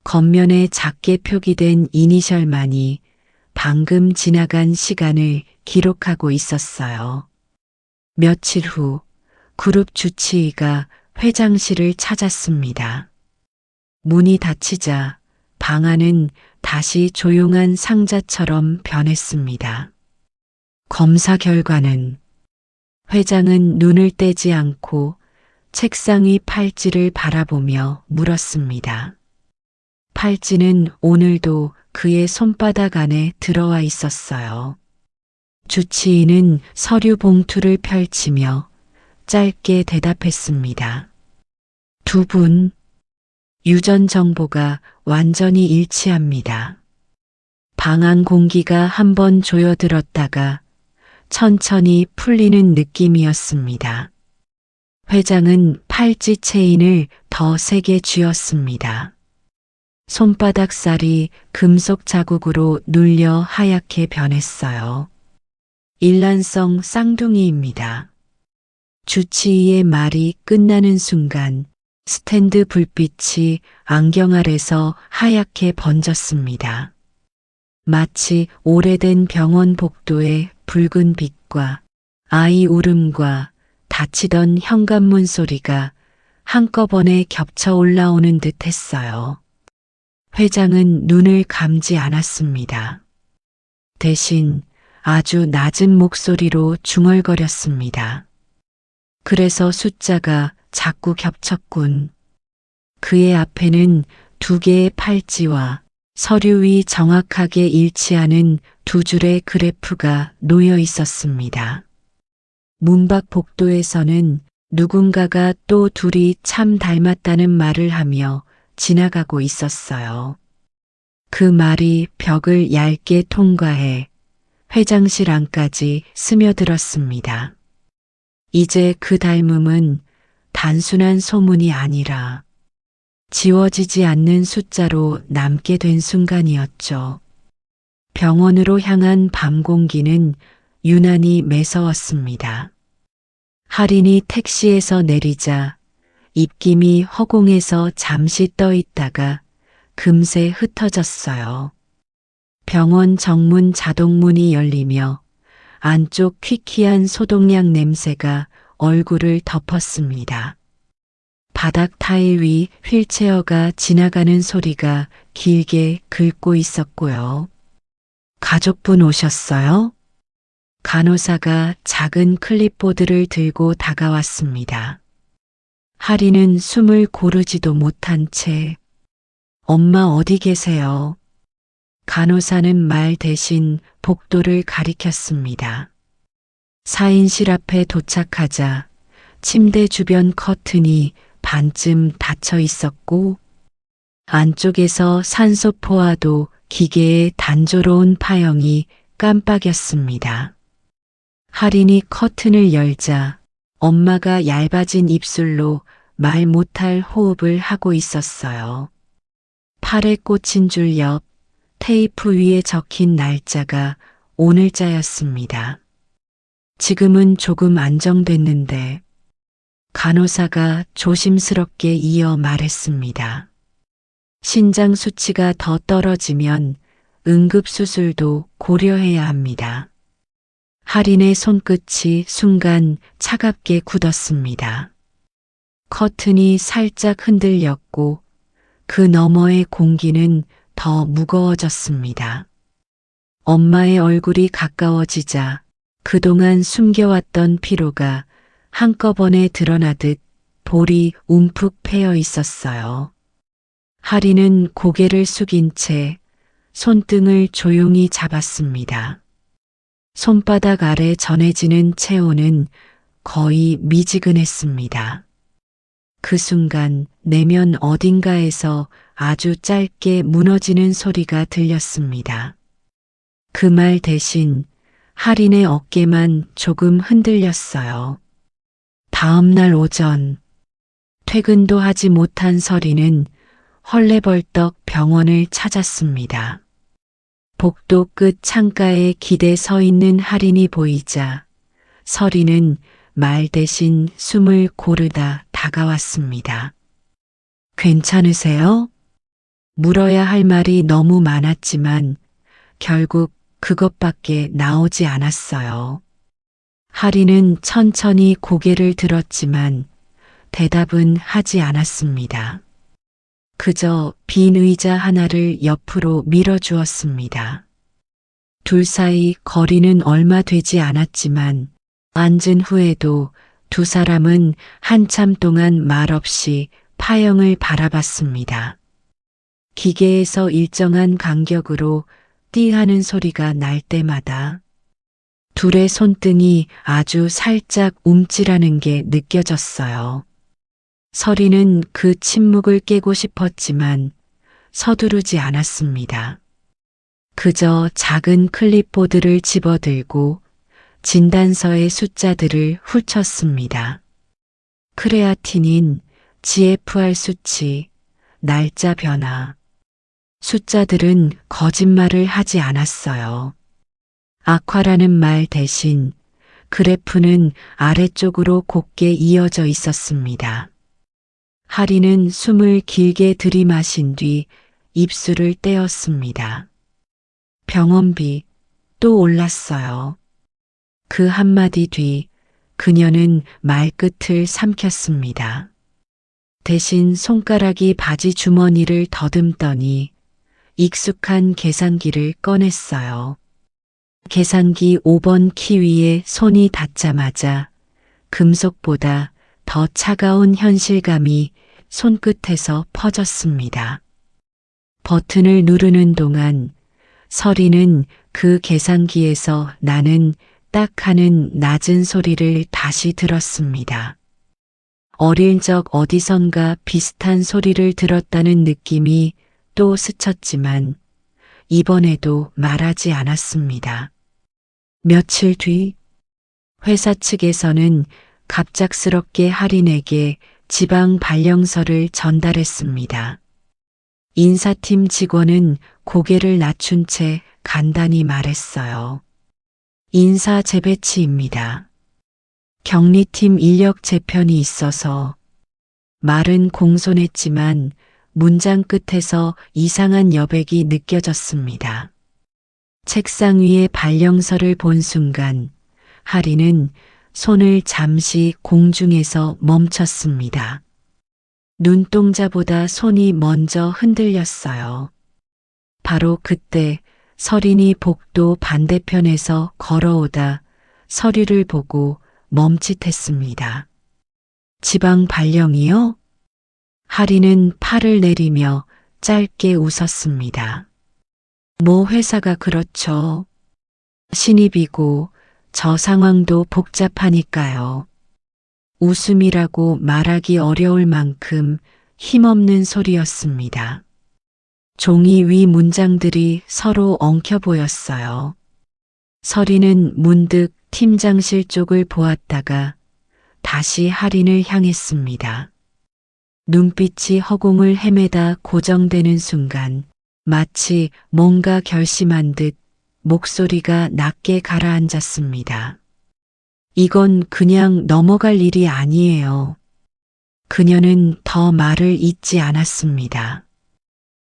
Speaker 2: 겉면에 작게 표기된 이니셜만이 방금 지나간 시간을 기록하고 있었어요. 며칠 후 그룹 주치의가 회장실을 찾았습니다. 문이 닫히자 방 안은 다시 조용한 상자처럼 변했습니다. 검사 결과는 회장은 눈을 떼지 않고 책상 위 팔찌를 바라보며 물었습니다. 팔찌는 오늘도 그의 손바닥 안에 들어와 있었어요. 주치의는 서류 봉투를 펼치며 짧게 대답했습니다. 2분. 유전 정보가 완전히 일치합니다. 방 안 공기가 한번 조여들었다가 천천히 풀리는 느낌이었습니다. 회장은 팔찌 체인을 더 세게 쥐었습니다. 손바닥 살이 금속 자국으로 눌려 하얗게 변했어요. 일란성 쌍둥이입니다. 주치의의 말이 끝나는 순간 스탠드 불빛이 안경 아래서 하얗게 번졌습니다. 마치 오래된 병원 복도의 붉은 빛과 아이 울음과 닫히던 현관문 소리가 한꺼번에 겹쳐 올라오는 듯 했어요. 회장은 눈을 감지 않았습니다. 대신 아주 낮은 목소리로 중얼거렸습니다. 그래서 숫자가 자꾸 겹쳤군. 그의 앞에는 2개의 팔찌와 서류 위 정확하게 일치하는 2줄의 그래프가 놓여 있었습니다. 문밖 복도에서는 누군가가 또 둘이 참 닮았다는 말을 하며 지나가고 있었어요. 그 말이 벽을 얇게 통과해 회장실 안까지 스며들었습니다. 이제 그 닮음은 단순한 소문이 아니라 지워지지 않는 숫자로 남게 된 순간이었죠. 병원으로 향한 밤 공기는 유난히 매서웠습니다. 할인이 택시에서 내리자 입김이 허공에서 잠시 떠 있다가 금세 흩어졌어요. 병원 정문 자동문이 열리며 안쪽 퀴퀴한 소독약 냄새가 얼굴을 덮었습니다. 바닥 타일 위 휠체어가 지나가는 소리가 길게 긁고 있었고요. 가족분 오셨어요? 간호사가 작은 클립보드를 들고 다가왔습니다. 하리는 숨을 고르지도 못한 채 엄마 어디 계세요? 간호사는 말 대신 복도를 가리켰습니다. 4인실 앞에 도착하자 침대 주변 커튼이 반쯤 닫혀 있었고 안쪽에서 산소포화도 기계의 단조로운 파형이 깜빡였습니다. 하린이 커튼을 열자 엄마가 얇아진 입술로 말 못할 호흡을 하고 있었어요. 팔에 꽂힌 줄 옆 테이프 위에 적힌 날짜가 오늘자였습니다. 지금은 조금 안정됐는데 간호사가 조심스럽게 이어 말했습니다. 신장 수치가 더 떨어지면 응급수술도 고려해야 합니다. 하린의 손끝이 순간 차갑게 굳었습니다. 커튼이 살짝 흔들렸고 그 너머의 공기는 더 무거워졌습니다. 엄마의 얼굴이 가까워지자 그동안 숨겨왔던 피로가 한꺼번에 드러나듯 볼이 움푹 패여 있었어요. 하리는 고개를 숙인 채 손등을 조용히 잡았습니다. 손바닥 아래 전해지는 체온은 거의 미지근했습니다. 그 순간 내면 어딘가에서 아주 짧게 무너지는 소리가 들렸습니다. 그 말 대신 하린의 어깨만 조금 흔들렸어요. 다음 날 오전 퇴근도 하지 못한 서리는 헐레벌떡 병원을 찾았습니다. 복도 끝 창가에 기대 서 있는 하린이 보이자 서리는 말 대신 숨을 고르다 다가왔습니다. 괜찮으세요? 물어야 할 말이 너무 많았지만 결국 그것밖에 나오지 않았어요. 하리는 천천히 고개를 들었지만 대답은 하지 않았습니다. 그저 빈 의자 하나를 옆으로 밀어주었습니다. 둘 사이 거리는 얼마 되지 않았지만 앉은 후에도 두 사람은 한참 동안 말없이 파형을 바라봤습니다. 기계에서 일정한 간격으로 띠 하는 소리가 날 때마다 둘의 손등이 아주 살짝 움찔하는 게 느껴졌어요. 서리는 그 침묵을 깨고 싶었지만 서두르지 않았습니다. 그저 작은 클립보드를 집어들고 진단서의 숫자들을 훑쳤습니다. 크레아틴인, GFR 수치, 날짜 변화. 숫자들은 거짓말을 하지 않았어요. 악화라는 말 대신 그래프는 아래쪽으로 곱게 이어져 있었습니다. 하리는 숨을 길게 들이마신 뒤 입술을 떼었습니다. 병원비 또 올랐어요. 그 한마디 뒤 그녀는 말끝을 삼켰습니다. 대신 손가락이 바지 주머니를 더듬더니 익숙한 계산기를 꺼냈어요. 계산기 5번 키 위에 손이 닿자마자 금속보다 더 차가운 현실감이 손끝에서 퍼졌습니다. 버튼을 누르는 동안 서리는 그 계산기에서 나는 딱 하는 낮은 소리를 다시 들었습니다. 어릴 적 어디선가 비슷한 소리를 들었다는 느낌이 또 스쳤지만 이번에도 말하지 않았습니다. 며칠 뒤 회사 측에서는 갑작스럽게 하린에게 지방 발령서를 전달했습니다. 인사팀 직원은 고개를 낮춘 채 간단히 말했어요. 인사 재배치입니다. 격리팀 인력 재편이 있어서 말은 공손했지만 문장 끝에서 이상한 여백이 느껴졌습니다. 책상 위에 발령서를 본 순간 하리는 손을 잠시 공중에서 멈췄습니다. 눈동자보다 손이 먼저 흔들렸어요. 바로 그때 서린이 복도 반대편에서 걸어오다 서류를 보고 멈칫했습니다. 지방 발령이요? 하리는 팔을 내리며 짧게 웃었습니다. 뭐 회사가 그렇죠. 신입이고 저 상황도 복잡하니까요. 웃음이라고 말하기 어려울 만큼 힘없는 소리였습니다. 종이 위 문장들이 서로 엉켜 보였어요. 서리는 문득 팀장실 쪽을 보았다가 다시 할인을 향했습니다. 눈빛이 허공을 헤매다 고정되는 순간 마치 뭔가 결심한 듯 목소리가 낮게 가라앉았습니다. 이건 그냥 넘어갈 일이 아니에요. 그녀는 더 말을 잇지 않았습니다.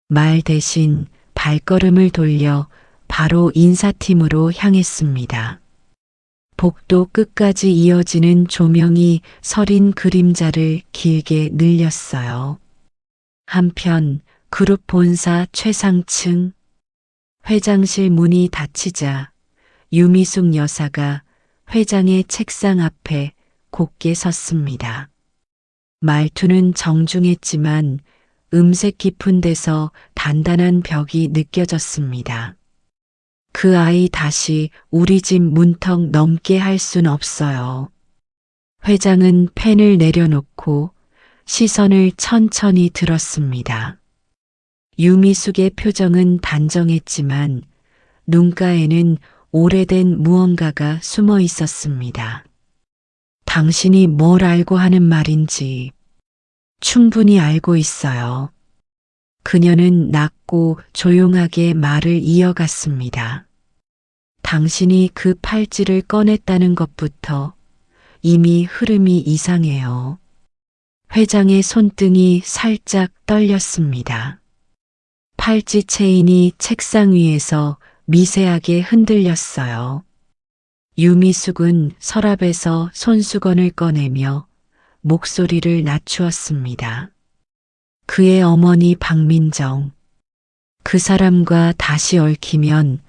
Speaker 2: 말 대신 발걸음을 돌려 바로 인사팀으로 향했습니다. 복도 끝까지 이어지는 조명이 서린 그림자를 길게 늘렸어요. 한편 그룹 본사 최상층 회장실 문이 닫히자 유미숙 여사가 회장의 책상 앞에 곧게 섰습니다. 말투는 정중했지만 음색 깊은 데서 단단한 벽이 느껴졌습니다. 그 아이 다시 우리 집 문턱 넘게 할 순 없어요. 회장은 펜을 내려놓고 시선을 천천히 들었습니다. 유미숙의 표정은 단정했지만 눈가에는 오래된 무언가가 숨어 있었습니다. 당신이 뭘 알고 하는 말인지 충분히 알고 있어요. 그녀는 낮고 조용하게 말을 이어갔습니다. 당신이 그 팔찌를 꺼냈다는 것부터 이미 흐름이 이상해요. 회장의 손등이 살짝 떨렸습니다. 팔찌 체인이 책상 위에서 미세하게 흔들렸어요. 유미숙은 서랍에서 손수건을 꺼내며 목소리를 낮추었습니다. 그의 어머니 박민정. 그 사람과 다시 얽히면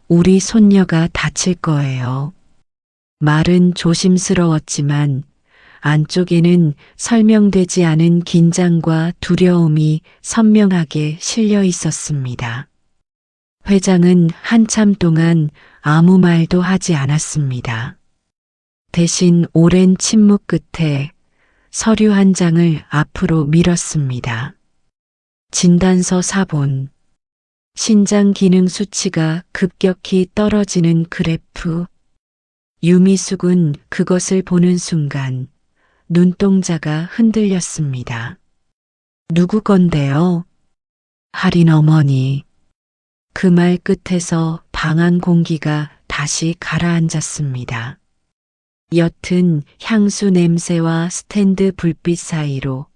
Speaker 2: 우리 손녀가 다칠 거예요. 말은 조심스러웠지만 안쪽에는 설명되지 않은 긴장과 두려움이 선명하게 실려 있었습니다. 회장은 한참 동안 아무 말도 하지 않았습니다. 대신 오랜 침묵 끝에 서류 한 장을 앞으로 밀었습니다. 진단서 사본. 신장 기능 수치가 급격히 떨어지는 그래프. 유미숙은 그것을 보는 순간 눈동자가 흔들렸습니다. 누구 건데요? 할인 어머니. 그 말 끝에서 방안 공기가 다시 가라앉았습니다. 옅은 향수 냄새와 스탠드 불빛 사이로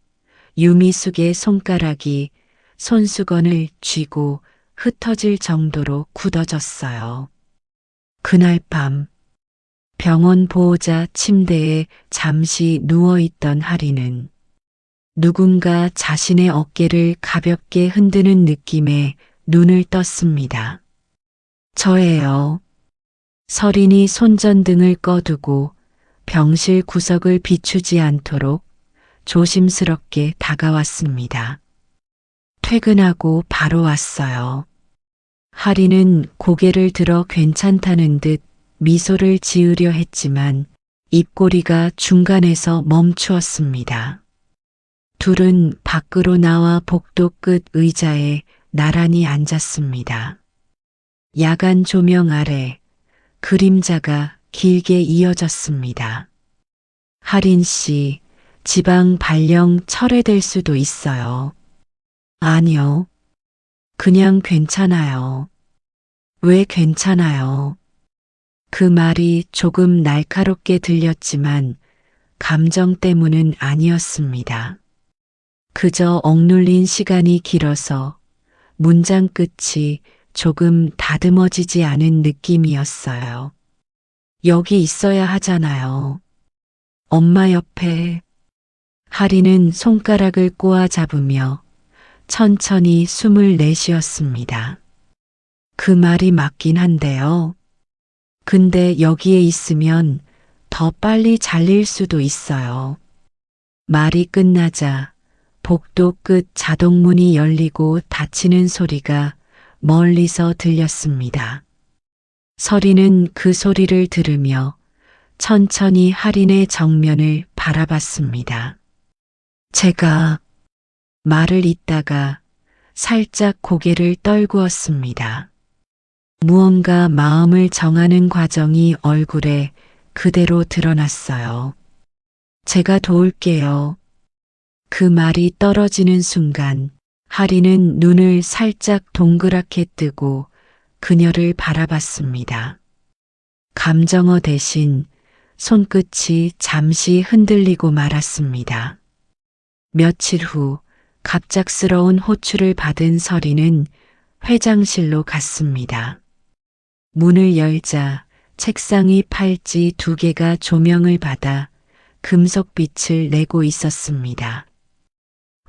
Speaker 2: 유미숙의 손가락이 손수건을 쥐고 흩어질 정도로 굳어졌어요. 그날 밤 병원 보호자 침대에 잠시 누워있던 하리는 누군가 자신의 어깨를 가볍게 흔드는 느낌에 눈을 떴습니다. 저예요. 서린이 손전등을 꺼두고 병실 구석을 비추지 않도록 조심스럽게 다가왔습니다. 퇴근하고 바로 왔어요. 하리는 고개를 들어 괜찮다는 듯 미소를 지으려 했지만 입꼬리가 중간에서 멈추었습니다. 둘은 밖으로 나와 복도 끝 의자에 나란히 앉았습니다. 야간 조명 아래 그림자가 길게 이어졌습니다. 하린 씨, 지방 발령 철회될 수도 있어요. 아니요. 그냥 괜찮아요. 왜 괜찮아요? 그 말이 조금 날카롭게 들렸지만 감정 때문은 아니었습니다. 그저 억눌린 시간이 길어서 문장 끝이 조금 다듬어지지 않은 느낌이었어요. 여기 있어야 하잖아요. 엄마 옆에. 하리는 손가락을 꼬아 잡으며 천천히 숨을 내쉬었습니다. 그 말이 맞긴 한데요. 근데 여기에 있으면 더 빨리 잘릴 수도 있어요. 말이 끝나자 복도 끝 자동문이 열리고 닫히는 소리가 멀리서 들렸습니다. 서리는 그 소리를 들으며 천천히 할인의 정면을 바라봤습니다. 제가 말을 잇다가 살짝 고개를 떨구었습니다. 무언가 마음을 정하는 과정이 얼굴에 그대로 드러났어요. 제가 도울게요. 그 말이 떨어지는 순간 하리는 눈을 살짝 동그랗게 뜨고 그녀를 바라봤습니다. 감정어 대신 손끝이 잠시 흔들리고 말았습니다. 며칠 후 갑작스러운 호출을 받은 서리는 회장실로 갔습니다. 문을 열자 책상의 팔찌 2개가 조명을 받아 금속빛을 내고 있었습니다.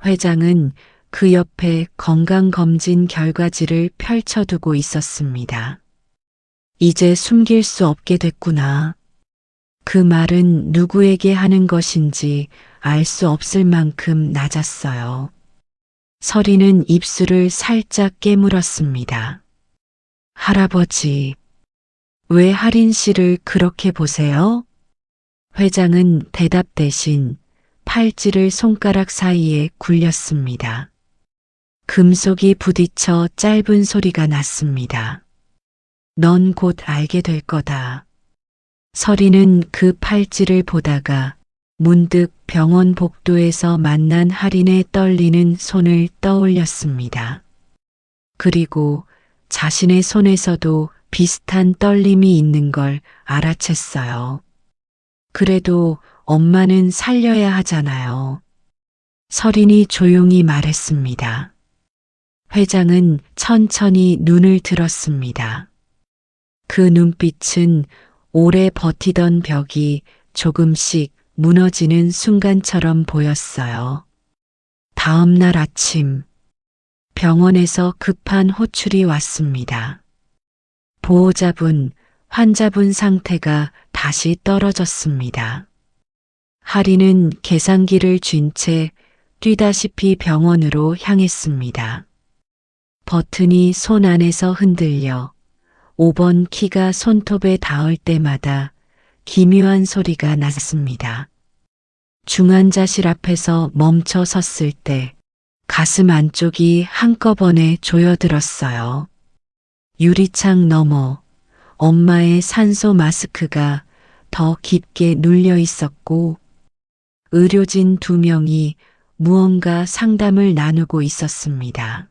Speaker 2: 회장은 그 옆에 건강검진 결과지를 펼쳐두고 있었습니다. 이제 숨길 수 없게 됐구나. 그 말은 누구에게 하는 것인지 알 수 없을 만큼 낮았어요. 서리는 입술을 살짝 깨물었습니다. 할아버지, 왜 할인 씨를 그렇게 보세요? 회장은 대답 대신 팔찌를 손가락 사이에 굴렸습니다. 금속이 부딪혀 짧은 소리가 났습니다. 넌 곧 알게 될 거다. 서리는 그 팔찌를 보다가 문득 병원 복도에서 만난 할인의 떨리는 손을 떠올렸습니다. 그리고 자신의 손에서도 비슷한 떨림이 있는 걸 알아챘어요. 그래도 엄마는 살려야 하잖아요. 서린이 조용히 말했습니다. 회장은 천천히 눈을 들었습니다. 그 눈빛은 오래 버티던 벽이 조금씩 무너지는 순간처럼 보였어요. 다음 날 아침, 병원에서 급한 호출이 왔습니다. 보호자분, 환자분 상태가 다시 떨어졌습니다. 하리는 계산기를 쥔 채 뛰다시피 병원으로 향했습니다. 버튼이 손 안에서 흔들려 5번 키가 손톱에 닿을 때마다 기묘한 소리가 났습니다. 중환자실 앞에서 멈춰 섰을 때 가슴 안쪽이 한꺼번에 조여들었어요. 유리창 너머 엄마의 산소 마스크가 더 깊게 눌려 있었고 의료진 2명이 무언가 상담을 나누고 있었습니다.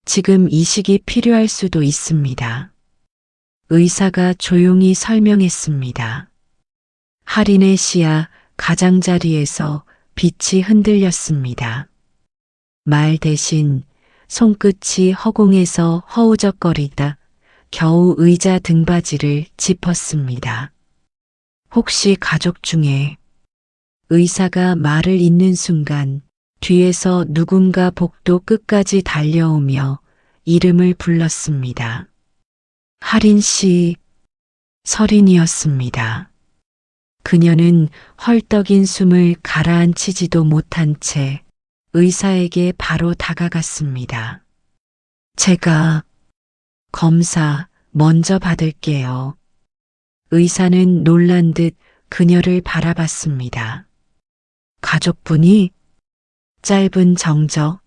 Speaker 2: 지금 이식이 필요할 수도 있습니다. 의사가 조용히 설명했습니다. 할인의 시야 가장자리에서 빛이 흔들렸습니다. 말 대신 손끝이 허공에서 허우적거리다 겨우 의자 등받이를 짚었습니다. 혹시 가족 중에 의사가 말을 잇는 순간 뒤에서 누군가 복도 끝까지 달려오며 이름을 불렀습니다. 할인 씨, 서린이었습니다. 그녀는 헐떡인 숨을 가라앉히지도 못한 채 의사에게 바로 다가갔습니다. 제가 검사 먼저 받을게요. 의사는 놀란 듯 그녀를 바라봤습니다. 가족분이? 짧은 정적.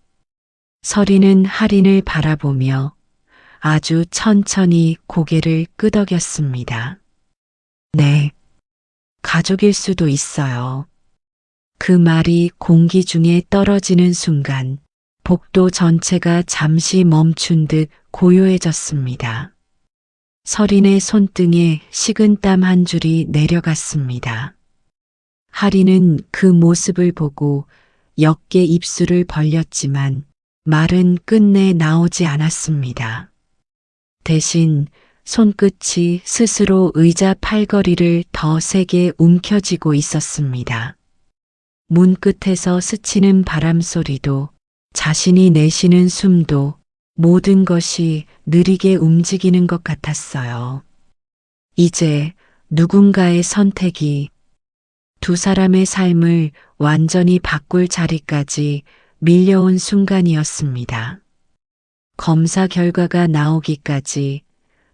Speaker 2: 서리는 할인을 바라보며 아주 천천히 고개를 끄덕였습니다. 네, 가족일 수도 있어요. 그 말이 공기 중에 떨어지는 순간 복도 전체가 잠시 멈춘 듯 고요해졌습니다. 서린의 손등에 식은땀 한 줄이 내려갔습니다. 하리는 그 모습을 보고 역게 입술을 벌렸지만 말은 끝내 나오지 않았습니다. 대신 손끝이 스스로 의자 팔걸이를 더 세게 움켜쥐고 있었습니다. 문 끝에서 스치는 바람 소리도 자신이 내쉬는 숨도 모든 것이 느리게 움직이는 것 같았어요. 이제 누군가의 선택이 두 사람의 삶을 완전히 바꿀 자리까지 밀려온 순간이었습니다. 검사 결과가 나오기까지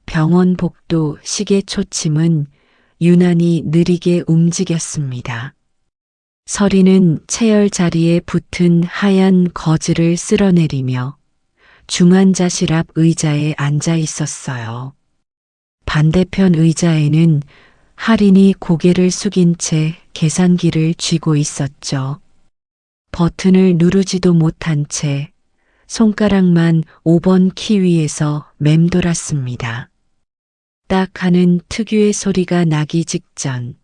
Speaker 2: 병원 복도 시계 초침은 유난히 느리게 움직였습니다. 서리는 체열 자리에 붙은 하얀 거즈를 쓸어내리며 중환자실 앞 의자에 앉아 있었어요. 반대편 의자에는 할인이 고개를 숙인 채 계산기를 쥐고 있었죠. 버튼을 누르지도 못한 채 손가락만 5번 키 위에서 맴돌았습니다. 딱 하는 특유의 소리가 나기 직전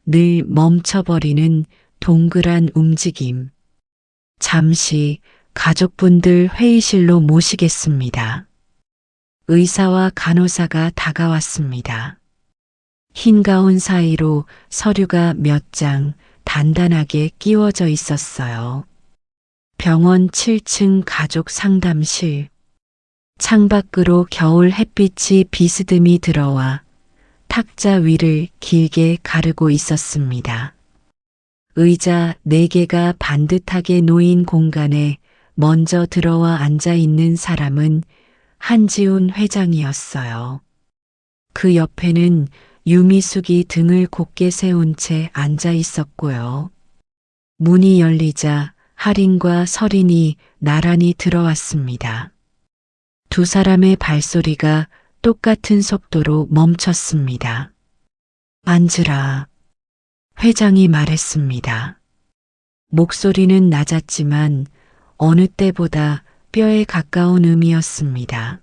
Speaker 2: 늘 멈춰버리는 동그란 움직임. 잠시 가족분들 회의실로 모시겠습니다. 의사와 간호사가 다가왔습니다. 흰 가운 사이로 서류가 몇 장 단단하게 끼워져 있었어요. 병원 7층 가족 상담실. 창밖으로 겨울 햇빛이 비스듬히 들어와 탁자 위를 길게 가르고 있었습니다. 의자 4개가 반듯하게 놓인 공간에 먼저 들어와 앉아 있는 사람은 한지훈 회장이었어요. 그 옆에는 유미숙이 등을 곧게 세운 채 앉아 있었고요. 문이 열리자 할인과 서린이 나란히 들어왔습니다. 두 사람의 발소리가 똑같은 속도로 멈췄습니다. 앉으라. 회장이 말했습니다. 목소리는 낮았지만 어느 때보다 뼈에 가까운 음이었습니다.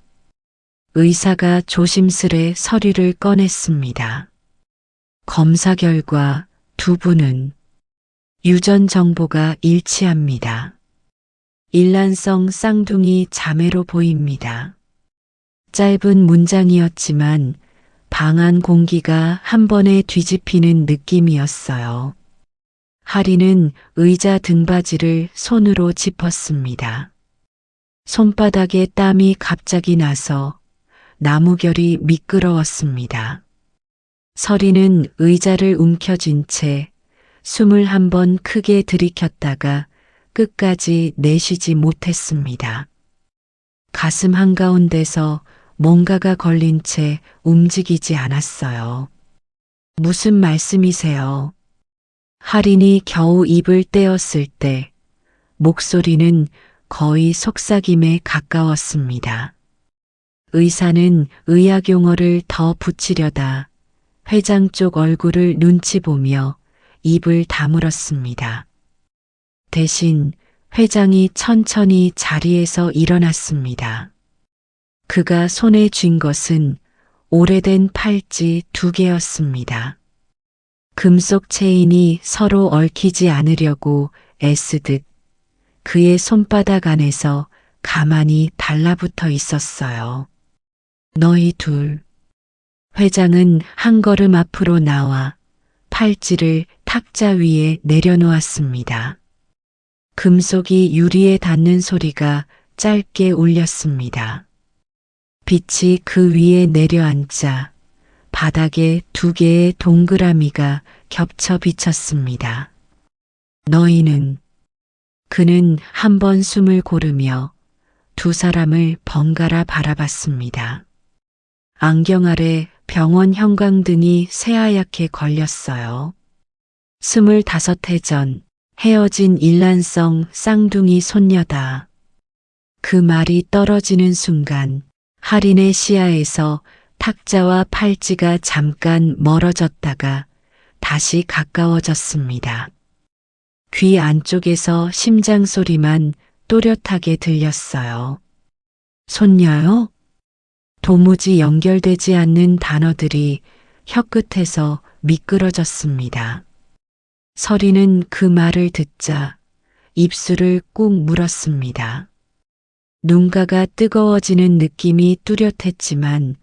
Speaker 2: 의사가 조심스레 서류를 꺼냈습니다. 검사 결과 두 분은 유전 정보가 일치합니다. 일란성 쌍둥이 자매로 보입니다. 짧은 문장이었지만 방안 공기가 한 번에 뒤집히는 느낌이었어요. 할인은 의자 등받이를 손으로 짚었습니다. 손바닥에 땀이 갑자기 나서 나무결이 미끄러웠습니다. 서리는 의자를 움켜쥔 채 숨을 한 번 크게 들이켰다가 끝까지 내쉬지 못했습니다. 가슴 한가운데서 뭔가가 걸린 채 움직이지 않았어요. 무슨 말씀이세요? 할인이 겨우 입을 떼었을 때 목소리는 거의 속삭임에 가까웠습니다. 의사는 의학 용어를 더 붙이려다 회장 쪽 얼굴을 눈치 보며 입을 다물었습니다. 대신 회장이 천천히 자리에서 일어났습니다. 그가 손에 쥔 것은 오래된 팔찌 2개였습니다. 금속 체인이 서로 얽히지 않으려고 애쓰듯 그의 손바닥 안에서 가만히 달라붙어 있었어요. 너희 둘. 회장은 한 걸음 앞으로 나와 팔찌를 탁자 위에 내려놓았습니다. 금속이 유리에 닿는 소리가 짧게 울렸습니다. 빛이 그 위에 내려앉자 바닥에 2개의 동그라미가 겹쳐 비쳤습니다. 너희는. 그는 한 번 숨을 고르며 두 사람을 번갈아 바라봤습니다. 안경 아래 병원 형광등이 새하얗게 걸렸어요. 25해 전 헤어진 일란성 쌍둥이 손녀다. 그 말이 떨어지는 순간 할인의 시야에서 탁자와 팔찌가 잠깐 멀어졌다가 다시 가까워졌습니다. 귀 안쪽에서 심장 소리만 또렷하게 들렸어요. 손녀요? 도무지 연결되지 않는 단어들이 혀끝에서 미끄러졌습니다. 서리는 그 말을 듣자 입술을 꾹 물었습니다. 눈가가 뜨거워지는 느낌이 뚜렷했지만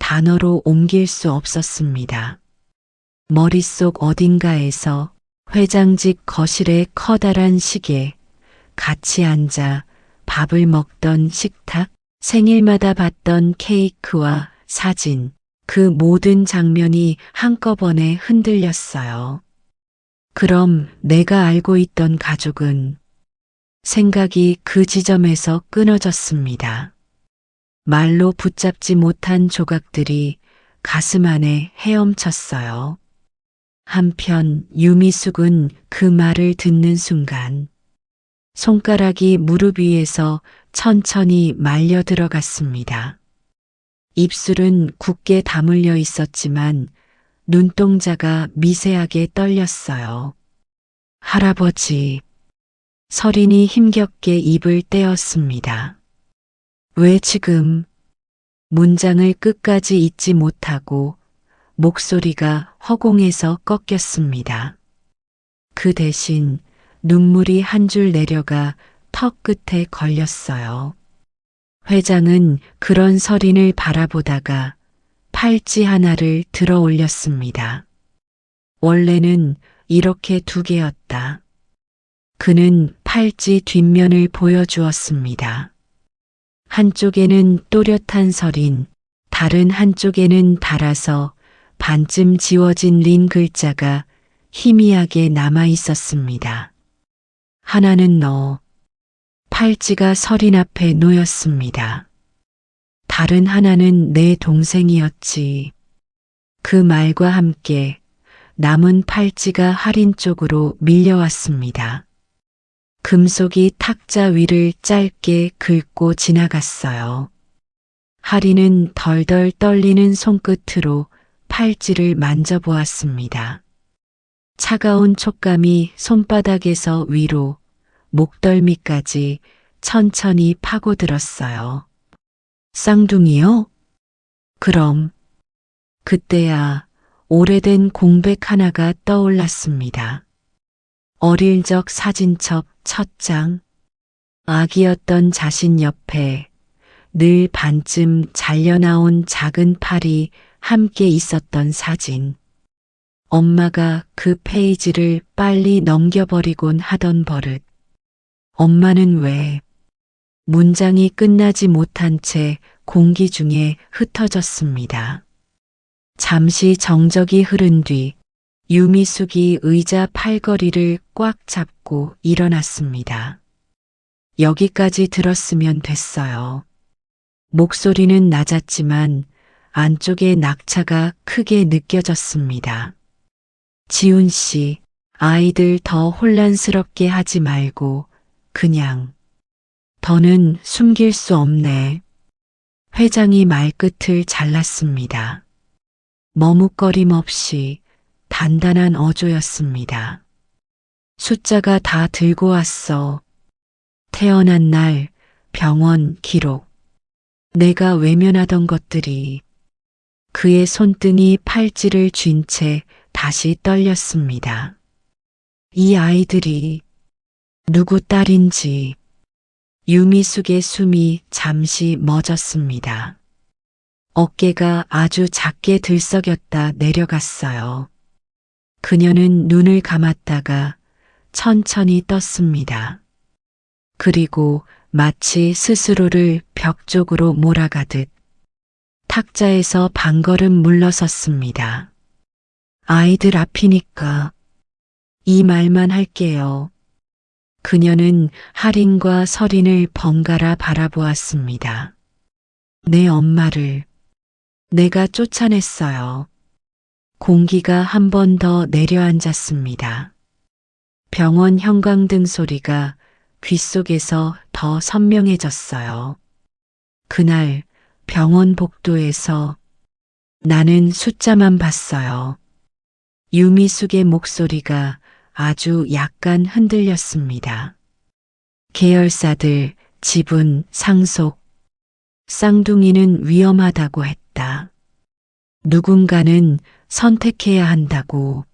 Speaker 2: 단어로 옮길 수 없었습니다. 머릿속 어딘가에서 회장직 거실의 커다란 시계, 같이 앉아 밥을 먹던 식탁, 생일마다 봤던 케이크와 사진, 그 모든 장면이 한꺼번에 흔들렸어요. 그럼 내가 알고 있던 가족은 생각이 그 지점에서 끊어졌습니다. 말로 붙잡지 못한 조각들이 가슴 안에 헤엄쳤어요. 한편 유미숙은 그 말을 듣는 순간 손가락이 무릎 위에서 천천히 말려 들어갔습니다. 입술은 굳게 다물려 있었지만 눈동자가 미세하게 떨렸어요. 할아버지. 서린이 힘겹게 입을 떼었습니다. 왜 지금? 문장을 끝까지 잊지 못하고 목소리가 허공에서 꺾였습니다. 그 대신 눈물이 한 줄 내려가 턱 끝에 걸렸어요. 회장은 그런 서린을 바라보다가 팔찌 하나를 들어 올렸습니다. 원래는 이렇게 두 개였다. 그는 팔찌 뒷면을 보여주었습니다. 한쪽에는 또렷한 서린, 다른 한쪽에는 달아서 반쯤 지워진 린 글자가 희미하게 남아 있었습니다. 하나는 너. 팔찌가 서린 앞에 놓였습니다. 다른 하나는 내 동생이었지. 그 말과 함께 남은 팔찌가 할인 쪽으로 밀려왔습니다. 금속이 탁자 위를 짧게 긁고 지나갔어요. 할인은 덜덜 떨리는 손끝으로 팔찌를 만져보았습니다. 차가운 촉감이 손바닥에서 위로 목덜미까지 천천히 파고들었어요. 쌍둥이요? 그럼 그때야 오래된 공백 하나가 떠올랐습니다. 어릴 적 사진첩 첫 장, 아기였던 자신 옆에 늘 반쯤 잘려나온 작은 팔이 함께 있었던 사진. 엄마가 그 페이지를 빨리 넘겨버리곤 하던 버릇. 엄마는 왜? 문장이 끝나지 못한 채 공기 중에 흩어졌습니다. 잠시 정적이 흐른 뒤 유미숙이 의자 팔걸이를 꽉 잡고 일어났습니다. 여기까지 들었으면 됐어요. 목소리는 낮았지만 안쪽에 낙차가 크게 느껴졌습니다. 지훈 씨, 아이들 더 혼란스럽게 하지 말고 그냥. 더는 숨길 수 없네. 회장이 말끝을 잘랐습니다. 머뭇거림 없이 단단한 어조였습니다. 숫자가 다 들고 왔어. 태어난 날, 병원 기록. 내가 외면하던 것들이. 그의 손등이 팔찌를 쥔 채 다시 떨렸습니다. 이 아이들이 누구 딸인지. 유미숙의 숨이 잠시 멎었습니다. 어깨가 아주 작게 들썩였다 내려갔어요. 그녀는 눈을 감았다가 천천히 떴습니다. 그리고 마치 스스로를 벽 쪽으로 몰아가듯 탁자에서 반걸음 물러섰습니다. 아이들 앞이니까 이 말만 할게요. 그녀는 할인과 서린을 번갈아 바라보았습니다. 내 엄마를 내가 쫓아냈어요. 공기가 한 번 더 내려앉았습니다. 병원 형광등 소리가 귓속에서 더 선명해졌어요. 그날 병원 복도에서 나는 숫자만 봤어요. 유미숙의 목소리가 아주 약간 흔들렸습니다. 계열사들, 지분, 상속. 쌍둥이는 위험하다고 했다. 누군가는 선택해야 한다고.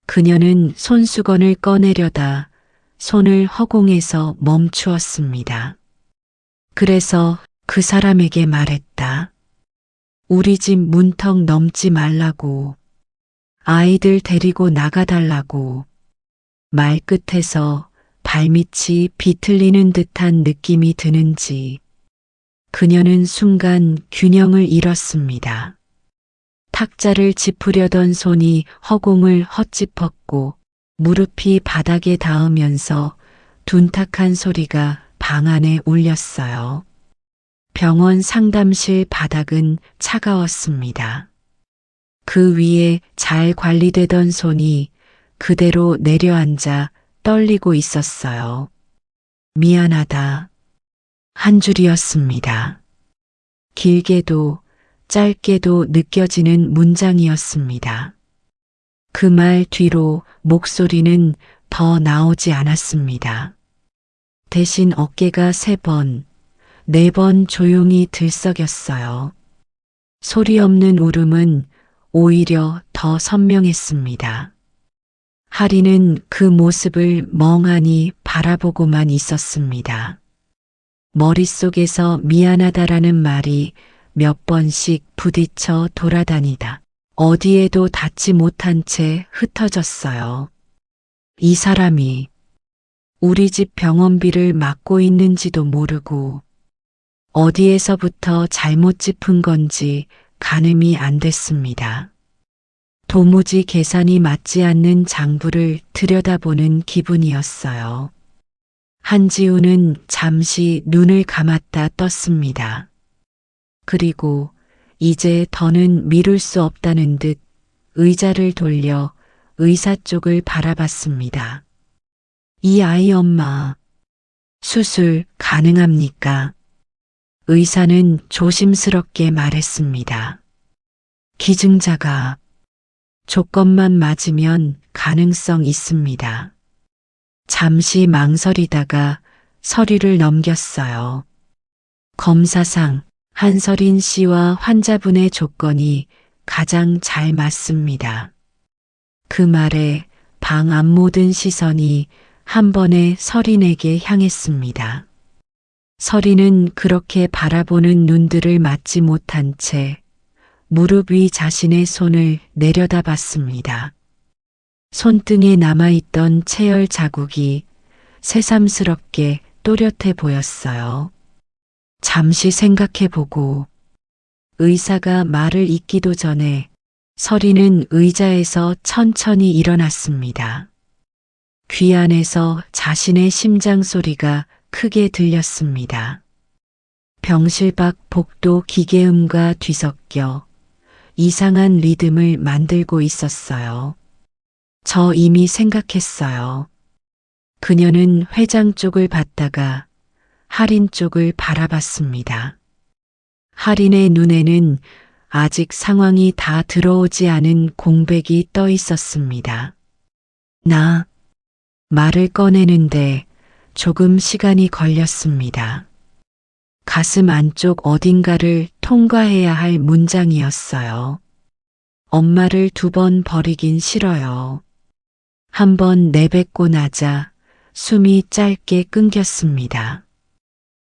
Speaker 2: 그녀는 손수건을 꺼내려다 손을 허공에서 멈추었습니다. 그래서 그 사람에게 말했다. 우리 집 문턱 넘지 말라고. 아이들 데리고 나가달라고. 말끝에서 발밑이 비틀리는 듯한 느낌이 드는지 그녀는 순간 균형을 잃었습니다. 탁자를 짚으려던 손이 허공을 헛짚었고 무릎이 바닥에 닿으면서 둔탁한 소리가 방 안에 울렸어요. 병원 상담실 바닥은 차가웠습니다. 그 위에 잘 관리되던 손이 그대로 내려앉아 떨리고 있었어요. 미안하다. 한 줄이었습니다. 길게도 짧게도 느껴지는 문장이었습니다. 그 말 뒤로 목소리는 더 나오지 않았습니다. 대신 어깨가 3번, 4번 조용히 들썩였어요. 소리 없는 울음은 오히려 더 선명했습니다. 하리는 그 모습을 멍하니 바라보고만 있었습니다. 머릿속에서 미안하다라는 말이 몇 번씩 부딪혀 돌아다니다 어디에도 닿지 못한 채 흩어졌어요. 이 사람이 우리 집 병원비를 맡고 있는지도 모르고 어디에서부터 잘못 짚은 건지 가늠이 안 됐습니다. 도무지 계산이 맞지 않는 장부를 들여다보는 기분이었어요. 한지우는 잠시 눈을 감았다 떴습니다. 그리고 이제 더는 미룰 수 없다는 듯 의자를 돌려 의사 쪽을 바라봤습니다. 이 아이 엄마, 수술 가능합니까? 의사는 조심스럽게 말했습니다. 기증자가 조건만 맞으면 가능성 있습니다. 잠시 망설이다가 서류를 넘겼어요. 검사상 한서린 씨와 환자분의 조건이 가장 잘 맞습니다. 그 말에 방 안 모든 시선이 한 번에 서린에게 향했습니다. 서린은 그렇게 바라보는 눈들을 맞지 못한 채 무릎 위 자신의 손을 내려다봤습니다. 손등에 남아있던 체열 자국이 새삼스럽게 또렷해 보였어요. 잠시 생각해보고 의사가 말을 잇기도 전에 서린은 의자에서 천천히 일어났습니다. 귀 안에서 자신의 심장 소리가 크게 들렸습니다. 병실 밖 복도 기계음과 뒤섞여 이상한 리듬을 만들고 있었어요. 저 이미 생각했어요. 그녀는 회장 쪽을 봤다가 할인 쪽을 바라봤습니다. 할인의 눈에는 아직 상황이 다 들어오지 않은 공백이 떠 있었습니다. 말을 꺼내는데 조금 시간이 걸렸습니다. 가슴 안쪽 어딘가를 통과해야 할 문장이었어요. 엄마를 2번 버리긴 싫어요. 한 번 내뱉고 나자 숨이 짧게 끊겼습니다.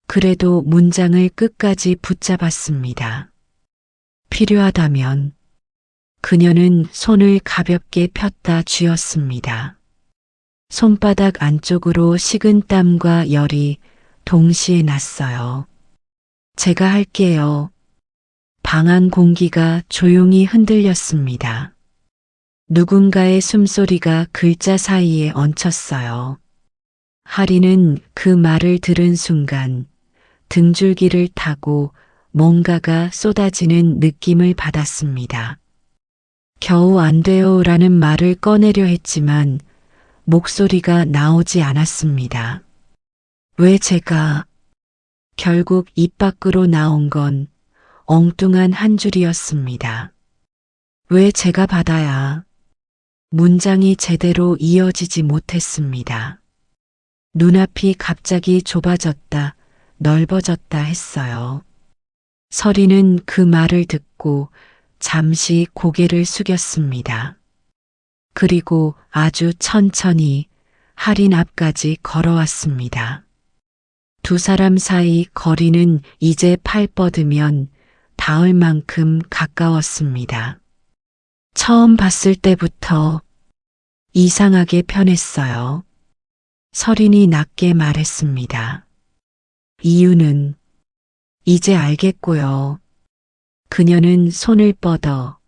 Speaker 2: 그래도 문장을 끝까지 붙잡았습니다. 필요하다면 그녀는 손을 가볍게 폈다 쥐었습니다. 손바닥 안쪽으로 식은 땀과 열이 동시에 났어요. 제가 할게요. 방 안 공기가 조용히 흔들렸습니다. 누군가의 숨소리가 글자 사이에 얹혔어요. 하리는 그 말을 들은 순간 등줄기를 타고 뭔가가 쏟아지는 느낌을 받았습니다. 겨우 안 돼요라는 말을 꺼내려 했지만 목소리가 나오지 않았습니다. 왜 제가? 결국 입 밖으로 나온 건 엉뚱한 한 줄이었습니다. 왜 제가 받아야? 문장이 제대로 이어지지 못했습니다. 눈앞이 갑자기 좁아졌다, 넓어졌다 했어요. 서리는 그 말을 듣고 잠시 고개를 숙였습니다. 그리고 아주 천천히 할인 앞까지 걸어왔습니다. 두 사람 사이 거리는 이제 팔 뻗으면 닿을 만큼 가까웠습니다. 처음 봤을 때부터 이상하게 편했어요. 설인이 낮게 말했습니다. 이유는 이제 알겠고요. 그녀는 손을 뻗어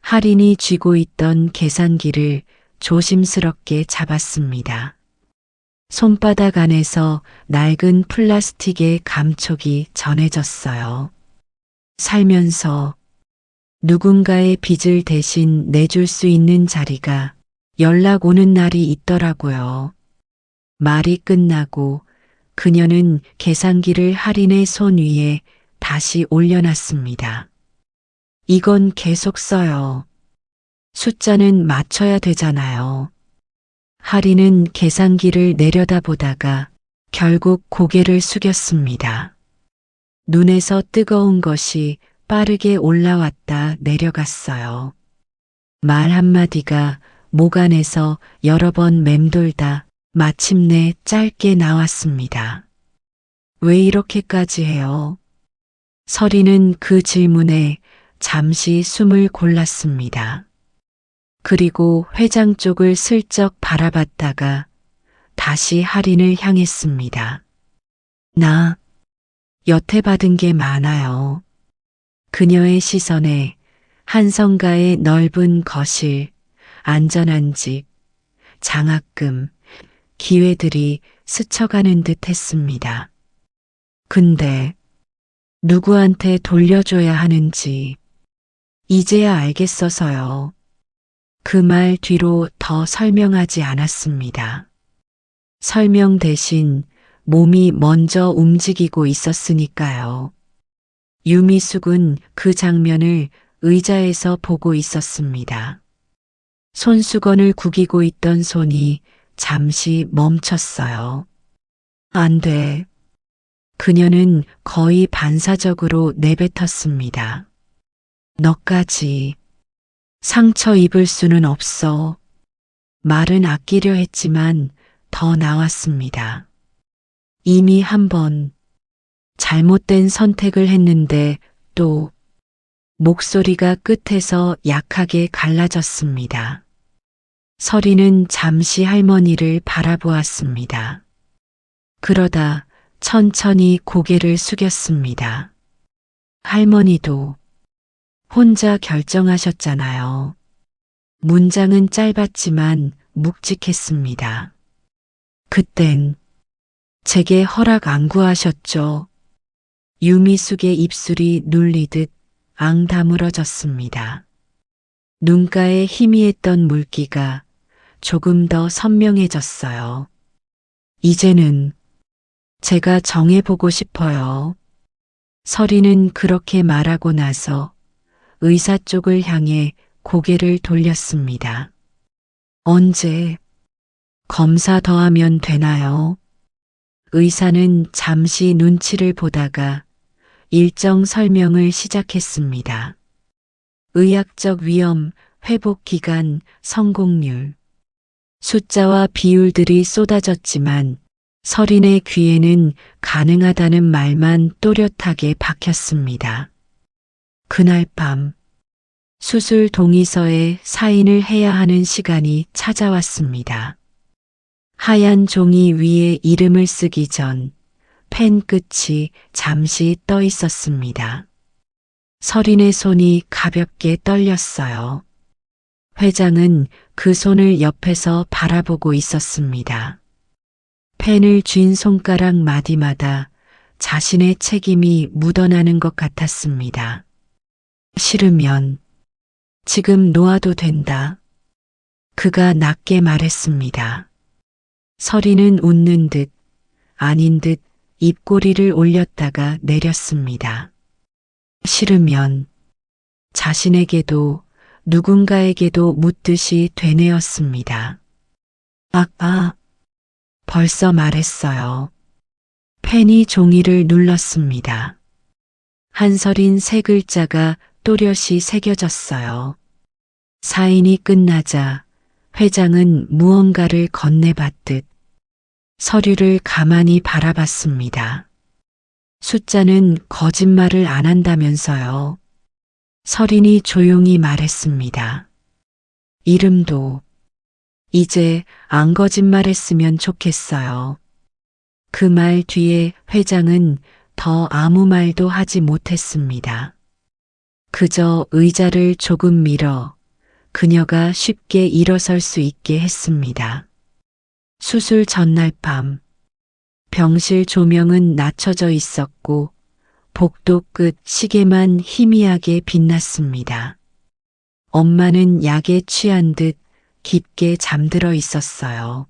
Speaker 2: 할인이 쥐고 있던 계산기를 조심스럽게 잡았습니다. 손바닥 안에서 낡은 플라스틱의 감촉이 전해졌어요. 살면서 누군가의 빚을 대신 내줄 수 있는 자리가 연락 오는 날이 있더라고요. 말이 끝나고 그녀는 계산기를 할인의 손 위에 다시 올려놨습니다. 이건 계속 써요. 숫자는 맞춰야 되잖아요. 할인은 계산기를 내려다보다가 결국 고개를 숙였습니다. 눈에서 뜨거운 것이 빠르게 올라왔다 내려갔어요. 말 한마디가 목 안에서 여러 번 맴돌다 마침내 짧게 나왔습니다. 왜 이렇게까지 해요? 설이는 그 질문에 잠시 숨을 골랐습니다. 그리고 회장 쪽을 슬쩍 바라봤다가 다시 할인을 향했습니다. 나 여태 받은 게 많아요. 그녀의 시선에 한성가의 넓은 거실, 안전한 집, 장학금, 기회들이 스쳐가는 듯 했습니다. 근데 누구한테 돌려줘야 하는지 이제야 알겠어서요. 그 말 뒤로 더 설명하지 않았습니다. 설명 대신 몸이 먼저 움직이고 있었으니까요. 유미숙은 그 장면을 의자에서 보고 있었습니다. 손수건을 구기고 있던 손이 잠시 멈췄어요. 안 돼. 그녀는 거의 반사적으로 내뱉었습니다. 너까지 상처 입을 수는 없어. 말은 아끼려 했지만 더 나왔습니다. 이미 한 번 잘못된 선택을 했는데 또 목소리가 끝에서 약하게 갈라졌습니다. 설이는 잠시 할머니를 바라보았습니다. 그러다 천천히 고개를 숙였습니다. 할머니도 혼자 결정하셨잖아요. 문장은 짧았지만 묵직했습니다. 그땐 제게 허락 안 구하셨죠. 유미숙의 입술이 눌리듯 앙다물어졌습니다. 눈가에 희미했던 물기가 조금 더 선명해졌어요. 이제는 제가 정해보고 싶어요. 설이는 그렇게 말하고 나서 의사 쪽을 향해 고개를 돌렸습니다. 언제 검사 더 하면 되나요? 의사는 잠시 눈치를 보다가 일정 설명을 시작했습니다. 의학적 위험, 회복 기간, 성공률. 숫자와 비율들이 쏟아졌지만 설인의 귀에는 가능하다는 말만 또렷하게 박혔습니다. 그날 밤 수술 동의서에 사인을 해야 하는 시간이 찾아왔습니다. 하얀 종이 위에 이름을 쓰기 전 펜 끝이 잠시 떠 있었습니다. 설인의 손이 가볍게 떨렸어요. 회장은 그 손을 옆에서 바라보고 있었습니다. 펜을 쥔 손가락 마디마다 자신의 책임이 묻어나는 것 같았습니다. 싫으면 지금 놓아도 된다. 그가 낮게 말했습니다. 설이는 웃는 듯 아닌 듯 입꼬리를 올렸다가 내렸습니다. 싫으면 자신에게도 누군가에게도 묻듯이 되뇌었습니다. 벌써 말했어요. 펜이 종이를 눌렀습니다. 한설인 세 글자가 또렷이 새겨졌어요. 사인이 끝나자 회장은 무언가를 건네받듯 서류를 가만히 바라봤습니다. 숫자는 거짓말을 안 한다면서요. 서린이 조용히 말했습니다. 이름도 이제 안 거짓말했으면 좋겠어요. 그 말 뒤에 회장은 더 아무 말도 하지 못했습니다. 그저 의자를 조금 밀어 그녀가 쉽게 일어설 수 있게 했습니다. 수술 전날 밤, 병실 조명은 낮춰져 있었고 복도 끝 시계만 희미하게 빛났습니다. 엄마는 약에 취한 듯 깊게 잠들어 있었어요.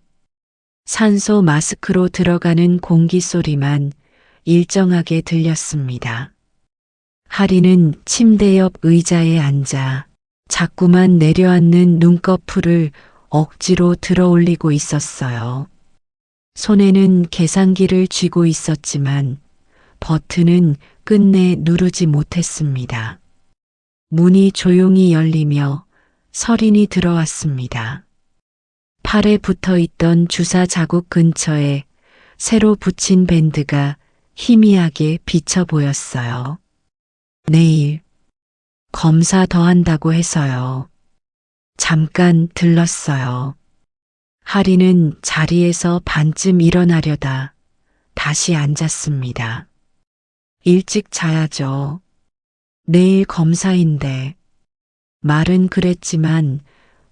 Speaker 2: 산소 마스크로 들어가는 공기 소리만 일정하게 들렸습니다. 하리는 침대 옆 의자에 앉아 자꾸만 내려앉는 눈꺼풀을 억지로 들어 올리고 있었어요. 손에는 계산기를 쥐고 있었지만 버튼은 끝내 누르지 못했습니다. 문이 조용히 열리며 서린이 들어왔습니다. 팔에 붙어 있던 주사 자국 근처에 새로 붙인 밴드가 희미하게 비쳐 보였어요. 내일 검사 더 한다고 해서요. 잠깐 들렀어요. 하리는 자리에서 반쯤 일어나려다 다시 앉았습니다. 일찍 자야죠. 내일 검사인데. 말은 그랬지만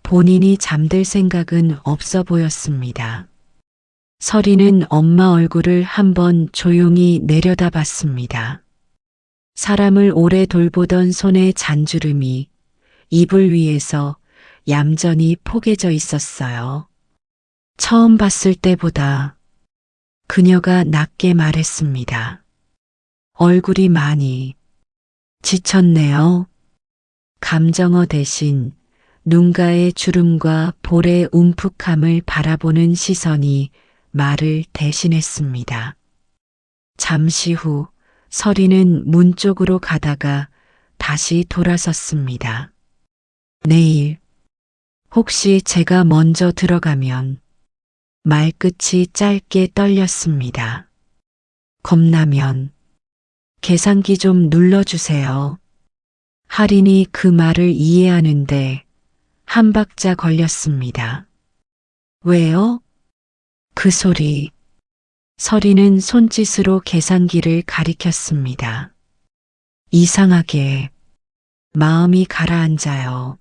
Speaker 2: 본인이 잠들 생각은 없어 보였습니다. 서리는 엄마 얼굴을 한번 조용히 내려다봤습니다. 사람을 오래 돌보던 손의 잔주름이 이불 위에서 얌전히 포개져 있었어요. 처음 봤을 때보다 그녀가 낮게 말했습니다. 얼굴이 많이 지쳤네요. 감정어 대신 눈가의 주름과 볼의 움푹함을 바라보는 시선이 말을 대신했습니다. 잠시 후 서리는 문 쪽으로 가다가 다시 돌아섰습니다. 내일 혹시 제가 먼저 들어가면 말끝이 짧게 떨렸습니다. 겁나면 계산기 좀 눌러주세요. 할인이 그 말을 이해하는데 한 박자 걸렸습니다. 왜요? 그 소리. 서리는 손짓으로 계산기를 가리켰습니다. 이상하게 마음이 가라앉아요.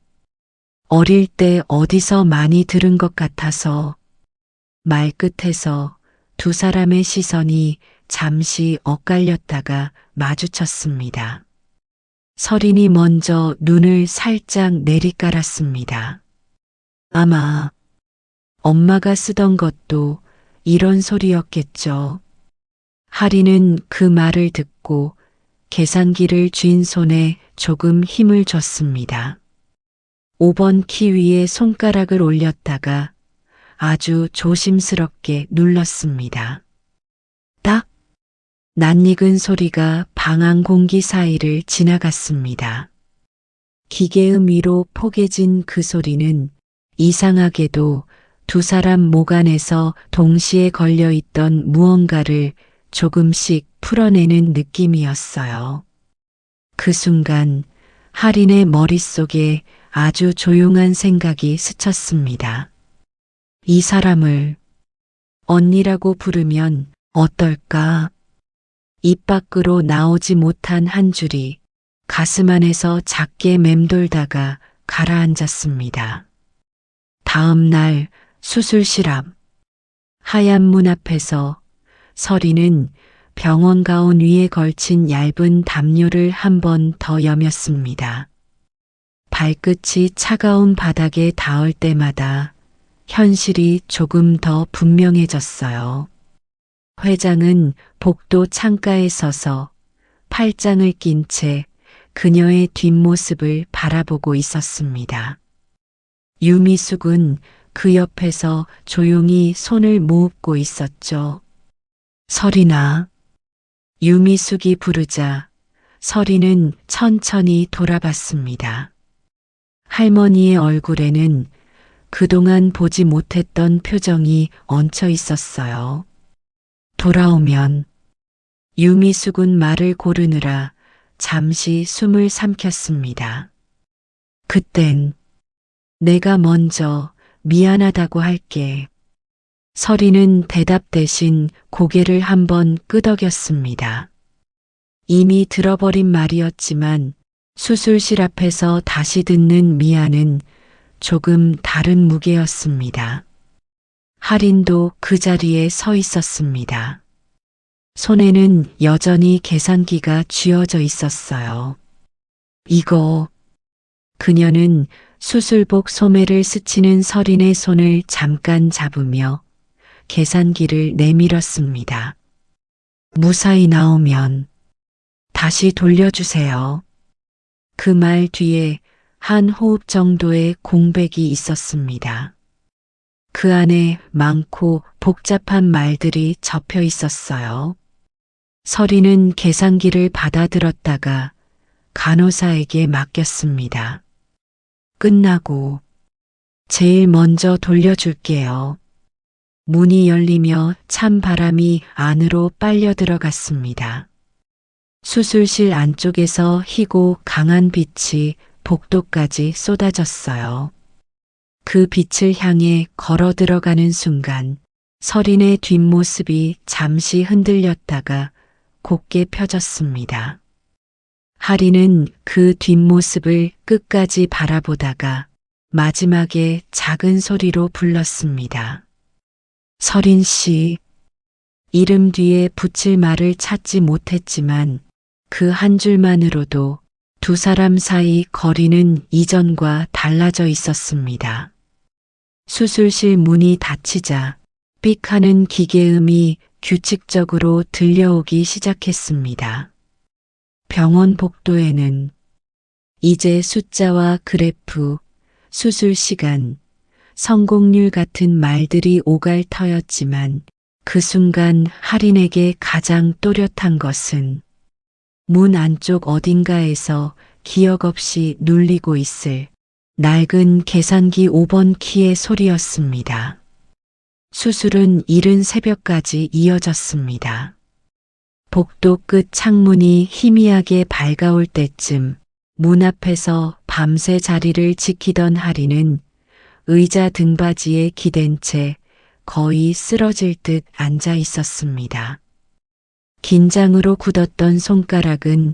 Speaker 2: 어릴 때 어디서 많이 들은 것 같아서 말끝에서 두 사람의 시선이 잠시 엇갈렸다가 마주쳤습니다. 서린이 먼저 눈을 살짝 내리깔았습니다. 아마 엄마가 쓰던 것도 이런 소리였겠죠. 하리는 그 말을 듣고 계산기를 쥔 손에 조금 힘을 줬습니다. 5번 키 위에 손가락을 올렸다가 아주 조심스럽게 눌렀습니다. 딱! 낯익은 소리가 방한 공기 사이를 지나갔습니다. 기계음 위로 포개진 그 소리는 이상하게도 두 사람 목 안에서 동시에 걸려있던 무언가를 조금씩 풀어내는 느낌이었어요. 그 순간 할인의 머릿속에 아주 조용한 생각이 스쳤습니다. 이 사람을 언니라고 부르면 어떨까? 입 밖으로 나오지 못한 한 줄이 가슴 안에서 작게 맴돌다가 가라앉았습니다. 다음 날 수술실 앞 하얀 문 앞에서 서리는 병원 가운 위에 걸친 얇은 담요를 한 번 더 여몄습니다. 발끝이 차가운 바닥에 닿을 때마다 현실이 조금 더 분명해졌어요. 회장은 복도 창가에 서서 팔짱을 낀 채 그녀의 뒷모습을 바라보고 있었습니다. 유미숙은 그 옆에서 조용히 손을 모으고 있었죠. 서리나. 유미숙이 부르자 서리는 천천히 돌아봤습니다. 할머니의 얼굴에는 그동안 보지 못했던 표정이 얹혀 있었어요. 돌아오면 유미숙은 말을 고르느라 잠시 숨을 삼켰습니다. 그땐 내가 먼저 미안하다고 할게. 서리는 대답 대신 고개를 한번 끄덕였습니다. 이미 들어버린 말이었지만 수술실 앞에서 다시 듣는 미안은 조금 다른 무게였습니다. 할인도 그 자리에 서 있었습니다. 손에는 여전히 계산기가 쥐어져 있었어요. 이거. 그녀는 수술복 소매를 스치는 서린의 손을 잠깐 잡으며 계산기를 내밀었습니다. 무사히 나오면 다시 돌려주세요. 그 말 뒤에 한 호흡 정도의 공백이 있었습니다. 그 안에 많고 복잡한 말들이 접혀 있었어요. 서리는 계산기를 받아들었다가 간호사에게 맡겼습니다. 끝나고 제일 먼저 돌려줄게요. 문이 열리며 찬 바람이 안으로 빨려 들어갔습니다. 수술실 안쪽에서 희고 강한 빛이 복도까지 쏟아졌어요. 그 빛을 향해 걸어 들어가는 순간 서린의 뒷모습이 잠시 흔들렸다가 곧게 펴졌습니다. 하리는 그 뒷모습을 끝까지 바라보다가 마지막에 작은 소리로 불렀습니다. 서린 씨. 이름 뒤에 붙일 말을 찾지 못했지만 그 한 줄만으로도 두 사람 사이 거리는 이전과 달라져 있었습니다. 수술실 문이 닫히자 삑 하는 기계음이 규칙적으로 들려오기 시작했습니다. 병원 복도에는 이제 숫자와 그래프, 수술 시간, 성공률 같은 말들이 오갈 터였지만 그 순간 할인에게 가장 또렷한 것은 문 안쪽 어딘가에서 기억 없이 눌리고 있을 낡은 계산기 5번 키의 소리였습니다. 수술은 이른 새벽까지 이어졌습니다. 복도 끝 창문이 희미하게 밝아올 때쯤 문 앞에서 밤새 자리를 지키던 하리는 의자 등받이에 기댄 채 거의 쓰러질 듯 앉아 있었습니다. 긴장으로 굳었던 손가락은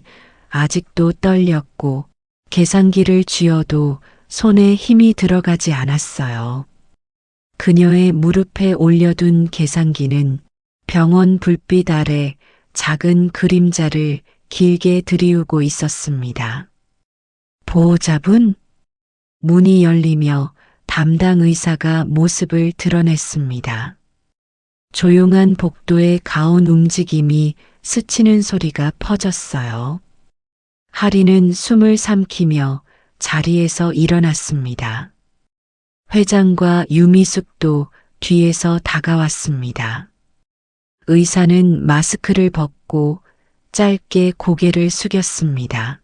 Speaker 2: 아직도 떨렸고 계산기를 쥐어도 손에 힘이 들어가지 않았어요. 그녀의 무릎에 올려둔 계산기는 병원 불빛 아래 작은 그림자를 길게 들이우고 있었습니다. 보호자분? 문이 열리며 담당 의사가 모습을 드러냈습니다. 조용한 복도의 가운 움직임이 스치는 소리가 퍼졌어요. 하리는 숨을 삼키며 자리에서 일어났습니다. 회장과 유미숙도 뒤에서 다가왔습니다. 의사는 마스크를 벗고 짧게 고개를 숙였습니다.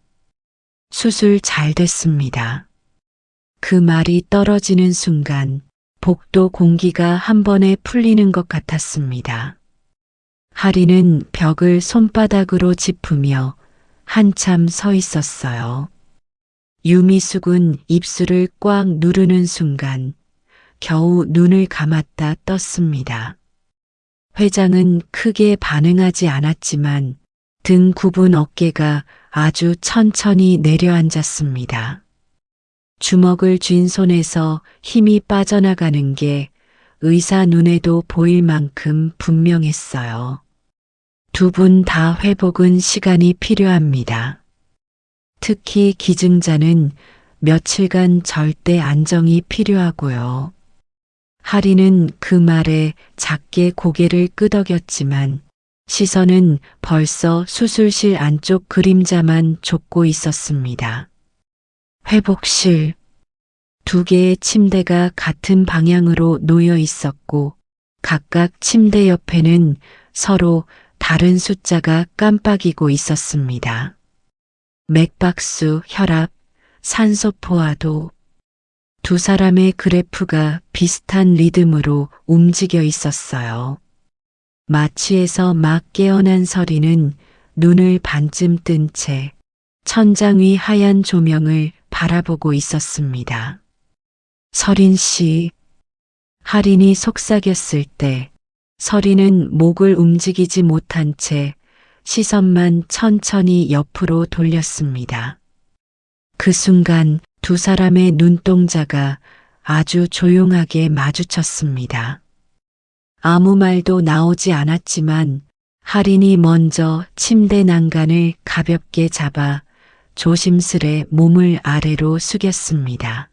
Speaker 2: 수술 잘 됐습니다. 그 말이 떨어지는 순간 복도 공기가 한 번에 풀리는 것 같았습니다. 하리는 벽을 손바닥으로 짚으며 한참 서 있었어요. 유미숙은 입술을 꽉 누르는 순간 겨우 눈을 감았다 떴습니다. 회장은 크게 반응하지 않았지만 등 굽은 어깨가 아주 천천히 내려앉았습니다. 주먹을 쥔 손에서 힘이 빠져나가는 게 의사 눈에도 보일 만큼 분명했어요. 두 분 다 회복은 시간이 필요합니다. 특히 기증자는 며칠간 절대 안정이 필요하고요. 하리는 그 말에 작게 고개를 끄덕였지만 시선은 벌써 수술실 안쪽 그림자만 쫓고 있었습니다. 회복실. 두 개의 침대가 같은 방향으로 놓여 있었고 각각 침대 옆에는 서로 다른 숫자가 깜빡이고 있었습니다. 맥박수, 혈압, 산소 포화도. 두 사람의 그래프가 비슷한 리듬으로 움직여 있었어요. 마취에서 막 깨어난 서리는 눈을 반쯤 뜬 채 천장 위 하얀 조명을 바라보고 있었습니다. 서린 씨. 할인이 속삭였을 때 서리는 목을 움직이지 못한 채 시선만 천천히 옆으로 돌렸습니다. 그 순간 두 사람의 눈동자가 아주 조용하게 마주쳤습니다. 아무 말도 나오지 않았지만 할인이 먼저 침대 난간을 가볍게 잡아 조심스레 몸을 아래로 숙였습니다.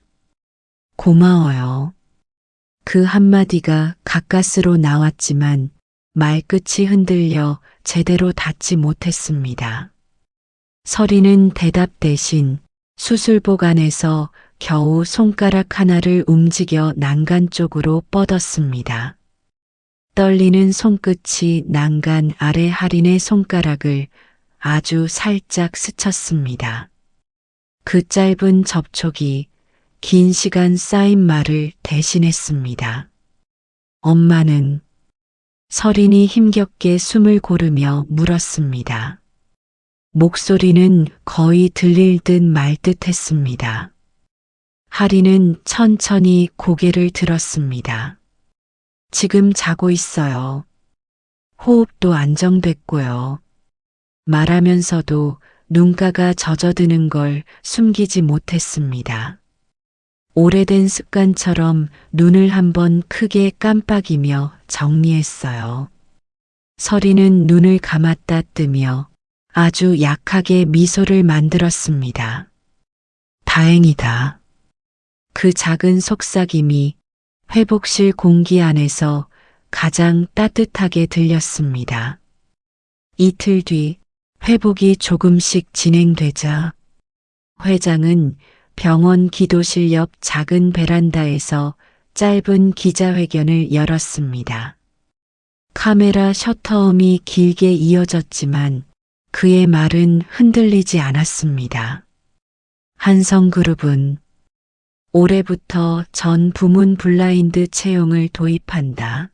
Speaker 2: 고마워요. 그 한마디가 가까스로 나왔지만 말끝이 흔들려 제대로 닿지 못했습니다. 서리는 대답 대신 수술복 안에서 겨우 손가락 하나를 움직여 난간 쪽으로 뻗었습니다. 떨리는 손끝이 난간 아래 할인의 손가락을 아주 살짝 스쳤습니다. 그 짧은 접촉이 긴 시간 쌓인 말을 대신했습니다. 엄마는. 서린이 힘겹게 숨을 고르며 물었습니다. 목소리는 거의 들릴 듯 말 듯 했습니다. 할인은 천천히 고개를 들었습니다. 지금 자고 있어요. 호흡도 안정됐고요. 말하면서도 눈가가 젖어드는 걸 숨기지 못했습니다. 오래된 습관처럼 눈을 한번 크게 깜빡이며 정리했어요. 서리는 눈을 감았다 뜨며 아주 약하게 미소를 만들었습니다. 다행이다. 그 작은 속삭임이 회복실 공기 안에서 가장 따뜻하게 들렸습니다. 이틀 뒤 회복이 조금씩 진행되자 회장은 병원 기도실 옆 작은 베란다에서 짧은 기자회견을 열었습니다. 카메라 셔터음이 길게 이어졌지만 그의 말은 흔들리지 않았습니다. 한성그룹은 올해부터 전 부문 블라인드 채용을 도입한다.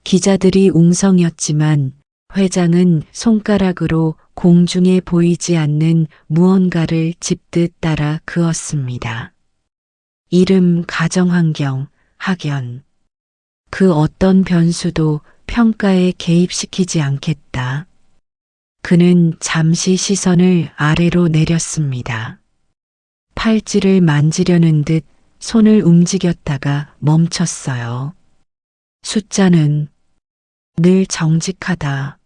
Speaker 2: 기자들이 웅성였지만 회장은 손가락으로 공중에 보이지 않는 무언가를 짚듯 따라 그었습니다. 이름, 가정환경, 학연. 그 어떤 변수도 평가에 개입시키지 않겠다. 그는 잠시 시선을 아래로 내렸습니다. 팔찌를 만지려는 듯 손을 움직였다가 멈췄어요. 숫자는 늘 정직하다.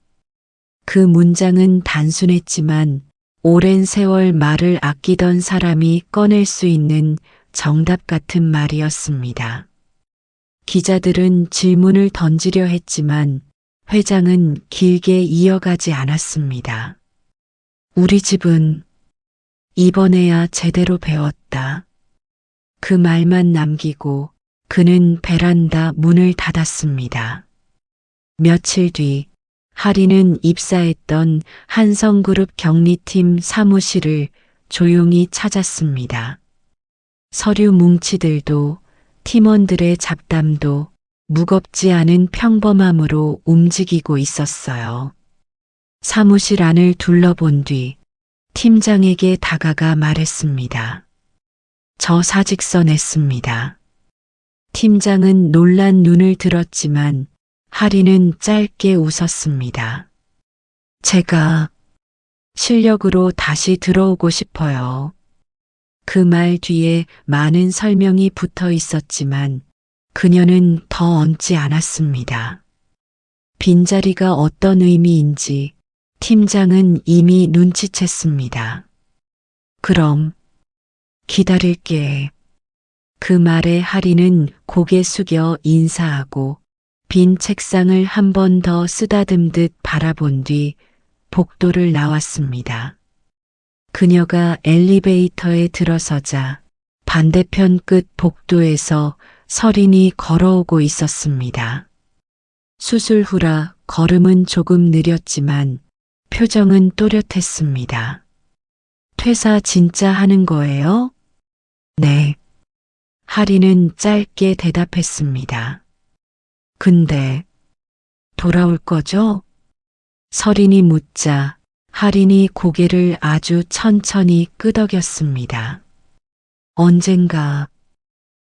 Speaker 2: 그 문장은 단순했지만 오랜 세월 말을 아끼던 사람이 꺼낼 수 있는 정답 같은 말이었습니다. 기자들은 질문을 던지려 했지만 회장은 길게 이어가지 않았습니다. 우리 집은 이번에야 제대로 배웠다. 그 말만 남기고 그는 베란다 문을 닫았습니다. 며칠 뒤 할인은 입사했던 한성그룹 격리팀 사무실을 조용히 찾았습니다. 서류 뭉치들도 팀원들의 잡담도 무겁지 않은 평범함으로 움직이고 있었어요. 사무실 안을 둘러본 뒤 팀장에게 다가가 말했습니다. 저 사직서 냈습니다. 팀장은 놀란 눈을 들었지만 할인은 짧게 웃었습니다. 제가 실력으로 다시 들어오고 싶어요. 그 말 뒤에 많은 설명이 붙어 있었지만 그녀는 더 얹지 않았습니다. 빈자리가 어떤 의미인지 팀장은 이미 눈치챘습니다. 그럼 기다릴게. 그 말에 할인은 고개 숙여 인사하고 빈 책상을 한 번 더 쓰다듬듯 바라본 뒤 복도를 나왔습니다. 그녀가 엘리베이터에 들어서자 반대편 끝 복도에서 서린이 걸어오고 있었습니다. 수술 후라 걸음은 조금 느렸지만 표정은 또렷했습니다. 퇴사 진짜 하는 거예요? 네. 할인은 짧게 대답했습니다. 근데 돌아올 거죠? 설인이 묻자 할인이 고개를 아주 천천히 끄덕였습니다. 언젠가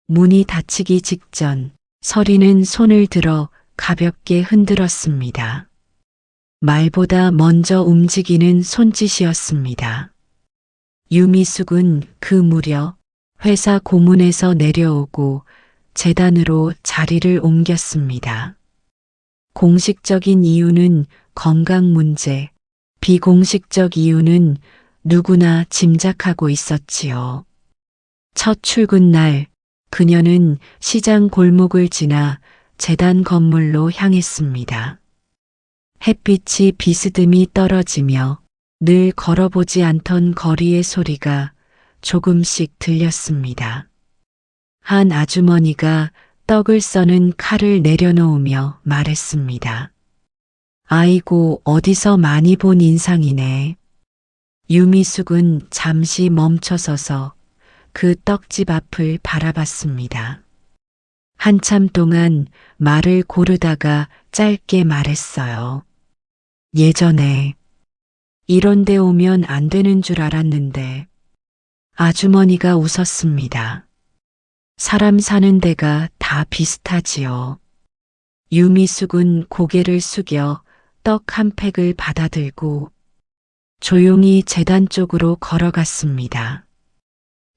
Speaker 2: 문이 닫히기 직전 설인은 손을 들어 가볍게 흔들었습니다. 말보다 먼저 움직이는 손짓이었습니다. 유미숙은 그 무렵 회사 고문에서 내려오고 재단으로 자리를 옮겼습니다. 공식적인 이유는 건강 문제, 비공식적 이유는 누구나 짐작하고 있었지요. 첫 출근 날 그녀는 시장 골목을 지나 재단 건물로 향했습니다. 햇빛이 비스듬히 떨어지며 늘 걸어보지 않던 거리의 소리가 조금씩 들렸습니다. 한 아주머니가 떡을 써는 칼을 내려놓으며 말했습니다. 아이고, 어디서 많이 본 인상이네. 유미숙은 잠시 멈춰서서 그 떡집 앞을 바라봤습니다. 한참 동안 말을 고르다가 짧게 말했어요. 예전에 이런 데 오면 안 되는 줄 알았는데. 아주머니가 웃었습니다. 사람 사는 데가 다 비슷하지요. 유미숙은 고개를 숙여 떡 한 팩을 받아들고 조용히 재단 쪽으로 걸어갔습니다.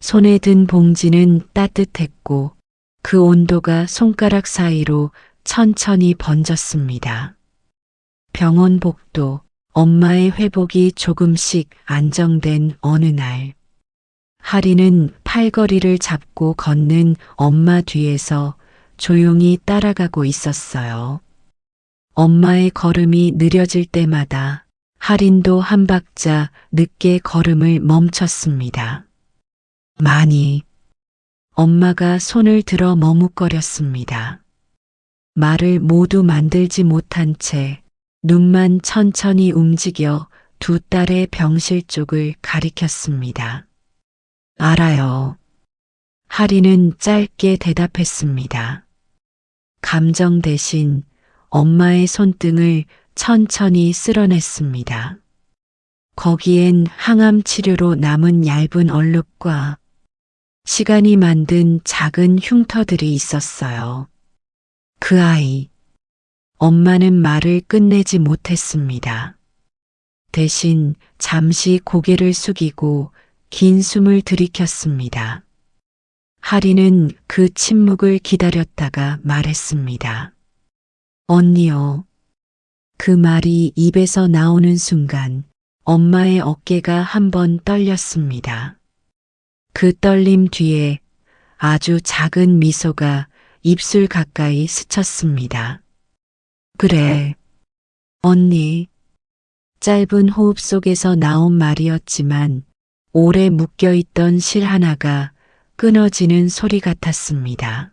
Speaker 2: 손에 든 봉지는 따뜻했고 그 온도가 손가락 사이로 천천히 번졌습니다. 병원 복도, 엄마의 회복이 조금씩 안정된 어느 날, 할인은 팔걸이를 잡고 걷는 엄마 뒤에서 조용히 따라가고 있었어요. 엄마의 걸음이 느려질 때마다 할인도 한 박자 늦게 걸음을 멈췄습니다. 많이. 엄마가 손을 들어 머뭇거렸습니다. 말을 모두 만들지 못한 채 눈만 천천히 움직여 두 딸의 병실 쪽을 가리켰습니다. 알아요. 할인은 짧게 대답했습니다. 감정 대신 엄마의 손등을 천천히 쓸어냈습니다. 거기엔 항암 치료로 남은 얇은 얼룩과 시간이 만든 작은 흉터들이 있었어요. 그 아이. 엄마는 말을 끝내지 못했습니다. 대신 잠시 고개를 숙이고 긴 숨을 들이켰습니다. 할인은 그 침묵을 기다렸다가 말했습니다. 언니요. 그 말이 입에서 나오는 순간 엄마의 어깨가 한번 떨렸습니다. 그 떨림 뒤에 아주 작은 미소가 입술 가까이 스쳤습니다. 그래, 언니. 짧은 호흡 속에서 나온 말이었지만 오래 묶여있던 실 하나가 끊어지는 소리 같았습니다.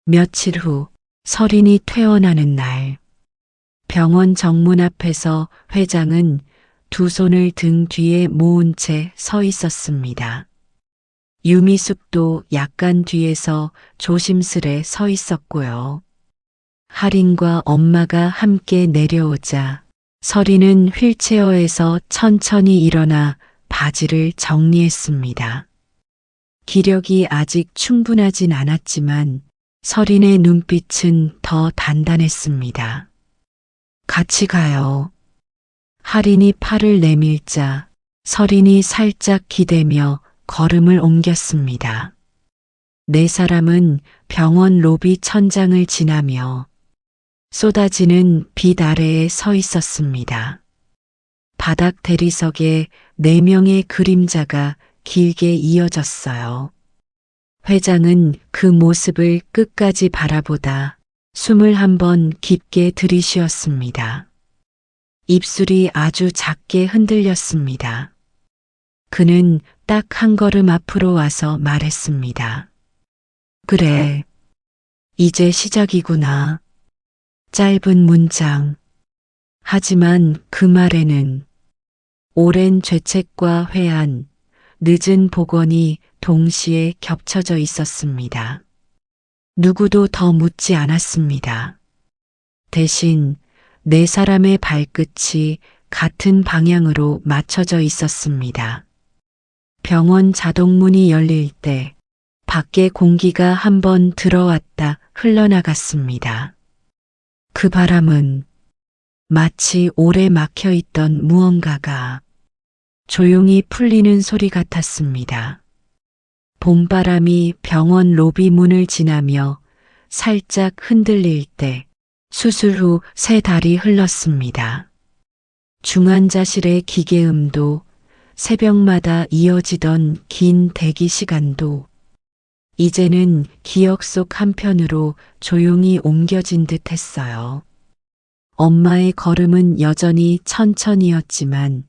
Speaker 2: 며칠 후 설인이 퇴원하는 날, 병원 정문 앞에서 회장은 두 손을 등 뒤에 모은 채 서 있었습니다. 유미숙도 약간 뒤에서 조심스레 서 있었고요. 할인과 엄마가 함께 내려오자 설이는 휠체어에서 천천히 일어나 바지를 정리했습니다. 기력이 아직 충분하진 않았지만 설인의 눈빛은 더 단단했습니다. 같이 가요. 할인이 팔을 내밀자 설인이 살짝 기대며 걸음을 옮겼습니다. 네 사람은 병원 로비 천장을 지나며 쏟아지는 빛 아래에 서 있었습니다. 바닥 대리석에 4명의 그림자가 길게 이어졌어요. 회장은 그 모습을 끝까지 바라보다 숨을 한번 깊게 들이쉬었습니다. 입술이 아주 작게 흔들렸습니다. 그는 딱 한 걸음 앞으로 와서 말했습니다. 그래, 이제 시작이구나. 짧은 문장. 하지만 그 말에는 오랜 죄책과 회한, 늦은 복원이 동시에 겹쳐져 있었습니다. 누구도 더 묻지 않았습니다. 대신 네 사람의 발끝이 같은 방향으로 맞춰져 있었습니다. 병원 자동문이 열릴 때 밖에 공기가 한번 들어왔다 흘러나갔습니다. 그 바람은 마치 오래 막혀 있던 무언가가 조용히 풀리는 소리 같았습니다. 봄바람이 병원 로비 문을 지나며 살짝 흔들릴 때 수술 후 새 달이 흘렀습니다. 중환자실의 기계음도 새벽마다 이어지던 긴 대기 시간도 이제는 기억 속 한편으로 조용히 옮겨진 듯 했어요. 엄마의 걸음은 여전히 천천히였지만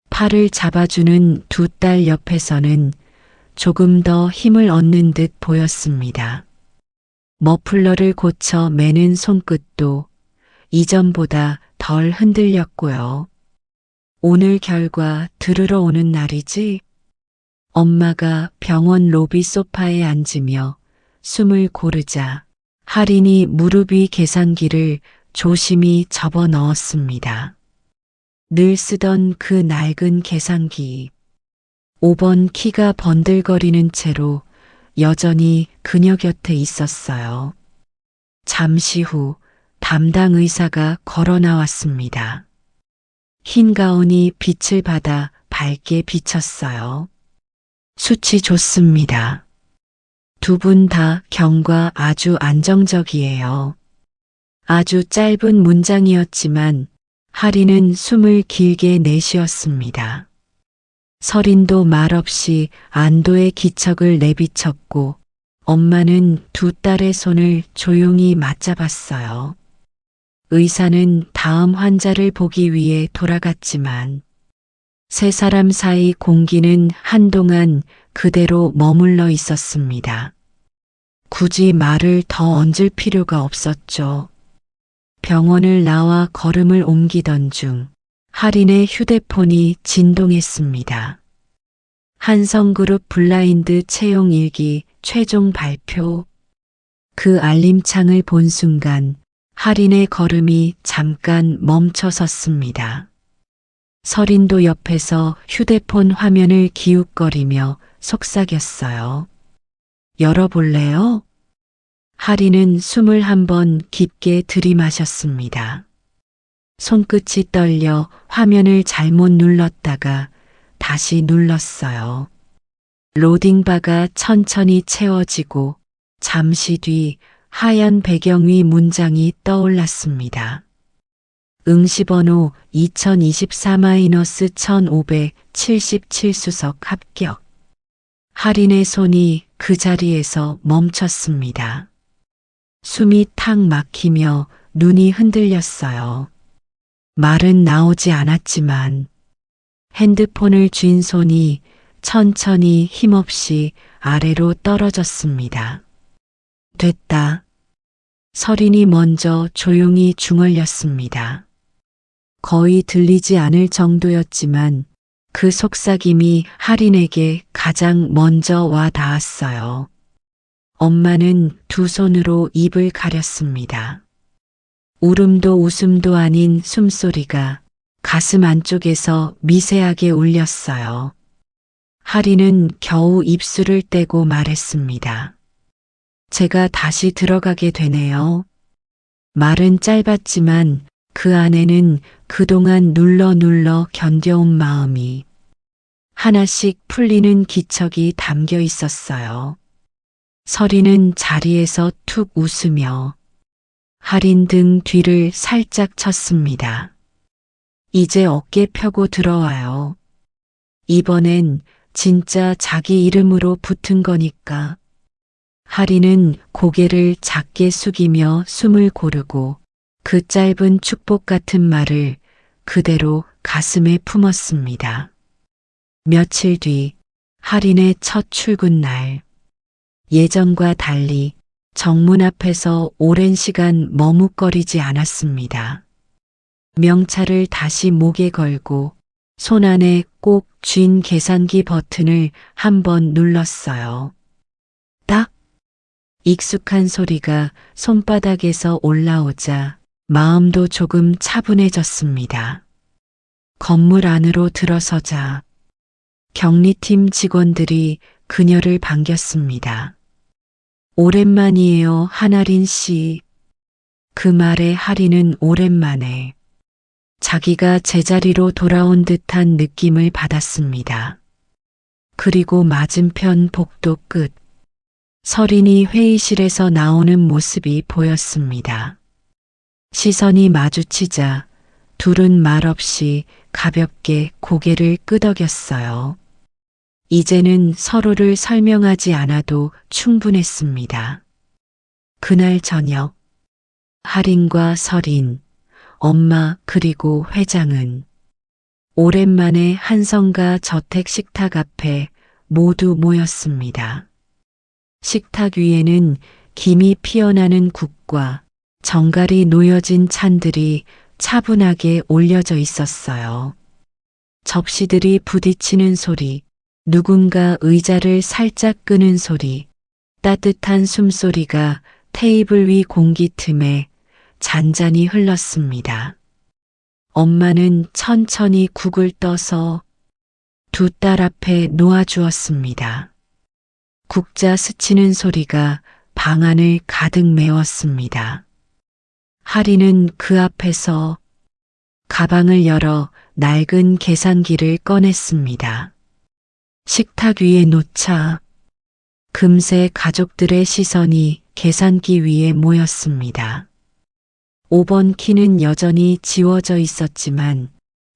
Speaker 2: 팔을 잡아주는 두 딸 옆에서는 조금 더 힘을 얻는 듯 보였습니다. 머플러를 고쳐 매는 손끝도 이전보다 덜 흔들렸고요. 오늘 결과 들으러 오는 날이지? 엄마가 병원 로비 소파에 앉으며 숨을 고르자 할인이 무릎 위 계산기를 조심히 접어 넣었습니다. 늘 쓰던 그 낡은 계산기. 5번 키가 번들거리는 채로 여전히 그녀 곁에 있었어요. 잠시 후 담당 의사가 걸어 나왔습니다. 흰 가운이 빛을 받아 밝게 비쳤어요. 수치 좋습니다. 두 분 다 경과 아주 안정적이에요. 아주 짧은 문장이었지만 할인은 숨을 길게 내쉬었습니다. 설인도 말없이 안도의 기척을 내비쳤고 엄마는 두 딸의 손을 조용히 맞잡았어요. 의사는 다음 환자를 보기 위해 돌아갔지만 세 사람 사이 공기는 한동안 그대로 머물러 있었습니다. 굳이 말을 더 얹을 필요가 없었죠. 병원을 나와 걸음을 옮기던 중 할인의 휴대폰이 진동했습니다. 한성그룹 블라인드 채용 일기 최종 발표. 그 알림창을 본 순간 할인의 걸음이 잠깐 멈춰 섰습니다. 설인도 옆에서 휴대폰 화면을 기웃거리며 속삭였어요. 열어볼래요? 할인은 숨을 한번 깊게 들이마셨습니다. 손끝이 떨려 화면을 잘못 눌렀다가 다시 눌렀어요. 로딩바가 천천히 채워지고 잠시 뒤 하얀 배경 위 문장이 떠올랐습니다. 응시번호 2024-1577 수석 합격. 할인의 손이 그 자리에서 멈췄습니다. 숨이 탁 막히며 눈이 흔들렸어요. 말은 나오지 않았지만 핸드폰을 쥔 손이 천천히 힘없이 아래로 떨어졌습니다. 됐다. 설인이 먼저 조용히 중얼렸습니다. 거의 들리지 않을 정도였지만 그 속삭임이 할인에게 가장 먼저 와 닿았어요. 엄마는 두 손으로 입을 가렸습니다. 울음도 웃음도 아닌 숨소리가 가슴 안쪽에서 미세하게 울렸어요. 할인은 겨우 입술을 떼고 말했습니다. 제가 다시 들어가게 되네요. 말은 짧았지만 그 안에는 그동안 눌러 견뎌온 마음이 하나씩 풀리는 기척이 담겨 있었어요. 설이는 자리에서 툭 웃으며 할인 등 뒤를 살짝 쳤습니다. 이제 어깨 펴고 들어와요. 이번엔 진짜 자기 이름으로 붙은 거니까. 할인은 고개를 작게 숙이며 숨을 고르고 그 짧은 축복 같은 말을 그대로 가슴에 품었습니다. 며칠 뒤 할인의 첫 출근 날. 예전과 달리 정문 앞에서 오랜 시간 머뭇거리지 않았습니다. 명찰을 다시 목에 걸고 손 안에 꼭 쥔 계산기 버튼을 한번 눌렀어요. 딱! 익숙한 소리가 손바닥에서 올라오자 마음도 조금 차분해졌습니다. 건물 안으로 들어서자 격리팀 직원들이 그녀를 반겼습니다. 오랜만이에요, 한아린 씨. 그 말에 하리는 오랜만에 자기가 제자리로 돌아온 듯한 느낌을 받았습니다. 그리고 맞은편 복도 끝 설인이 회의실에서 나오는 모습이 보였습니다. 시선이 마주치자 둘은 말없이 가볍게 고개를 끄덕였어요. 이제는 서로를 설명하지 않아도 충분했습니다. 그날 저녁 할인과 설인, 엄마 그리고 회장은 오랜만에 한성가 저택 식탁 앞에 모두 모였습니다. 식탁 위에는 김이 피어나는 국과 정갈이 놓여진 찬들이 차분하게 올려져 있었어요. 접시들이 부딪히는 소리, 누군가 의자를 살짝 끄는 소리, 따뜻한 숨소리가 테이블 위 공기 틈에 잔잔히 흘렀습니다. 엄마는 천천히 국을 떠서 두 딸 앞에 놓아주었습니다. 국자 스치는 소리가 방 안을 가득 메웠습니다. 하리는 그 앞에서 가방을 열어 낡은 계산기를 꺼냈습니다. 식탁 위에 놓자 금세 가족들의 시선이 계산기 위에 모였습니다. 5번 키는 여전히 지워져 있었지만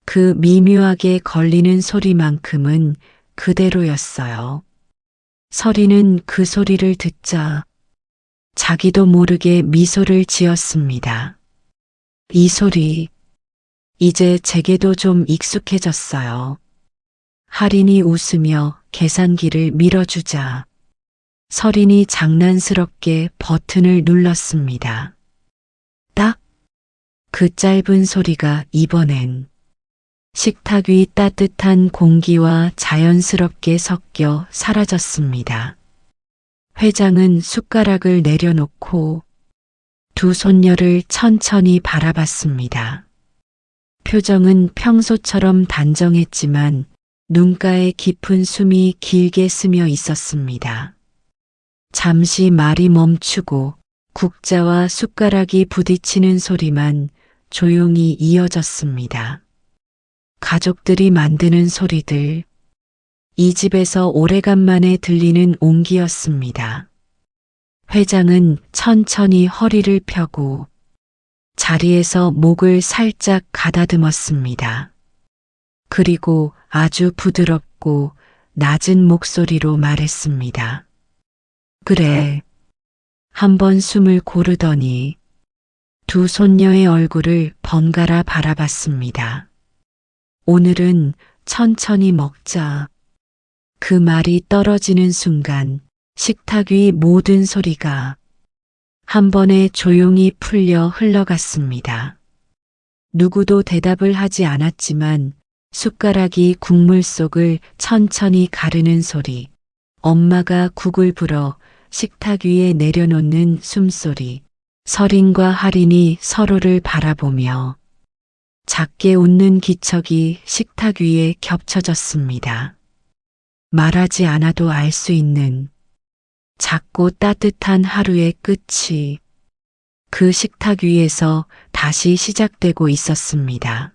Speaker 2: 그 미묘하게 걸리는 소리만큼은 그대로였어요. 설이는 그 소리를 듣자 자기도 모르게 미소를 지었습니다. 이 소리, 이제 제게도 좀 익숙해졌어요. 할인이 웃으며 계산기를 밀어주자 설인이 장난스럽게 버튼을 눌렀습니다. 딱! 그 짧은 소리가 이번엔 식탁 위 따뜻한 공기와 자연스럽게 섞여 사라졌습니다. 회장은 숟가락을 내려놓고 두 손녀를 천천히 바라봤습니다. 표정은 평소처럼 단정했지만 눈가에 깊은 숨이 길게 스며 있었습니다. 잠시 말이 멈추고 국자와 숟가락이 부딪히는 소리만 조용히 이어졌습니다. 가족들이 만드는 소리들, 이 집에서 오래간만에 들리는 온기였습니다. 회장은 천천히 허리를 펴고 자리에서 목을 살짝 가다듬었습니다. 그리고 아주 부드럽고 낮은 목소리로 말했습니다. 그래. 한번 숨을 고르더니 두 손녀의 얼굴을 번갈아 바라봤습니다. 오늘은 천천히 먹자. 그 말이 떨어지는 순간 식탁 위 모든 소리가 한 번에 조용히 풀려 흘러갔습니다. 누구도 대답을 하지 않았지만 숟가락이 국물 속을 천천히 가르는 소리, 엄마가 국을 불어 식탁 위에 내려놓는 숨소리, 설인과 할인이 서로를 바라보며 작게 웃는 기척이 식탁 위에 겹쳐졌습니다. 말하지 않아도 알 수 있는 작고 따뜻한 하루의 끝이 그 식탁 위에서 다시 시작되고 있었습니다.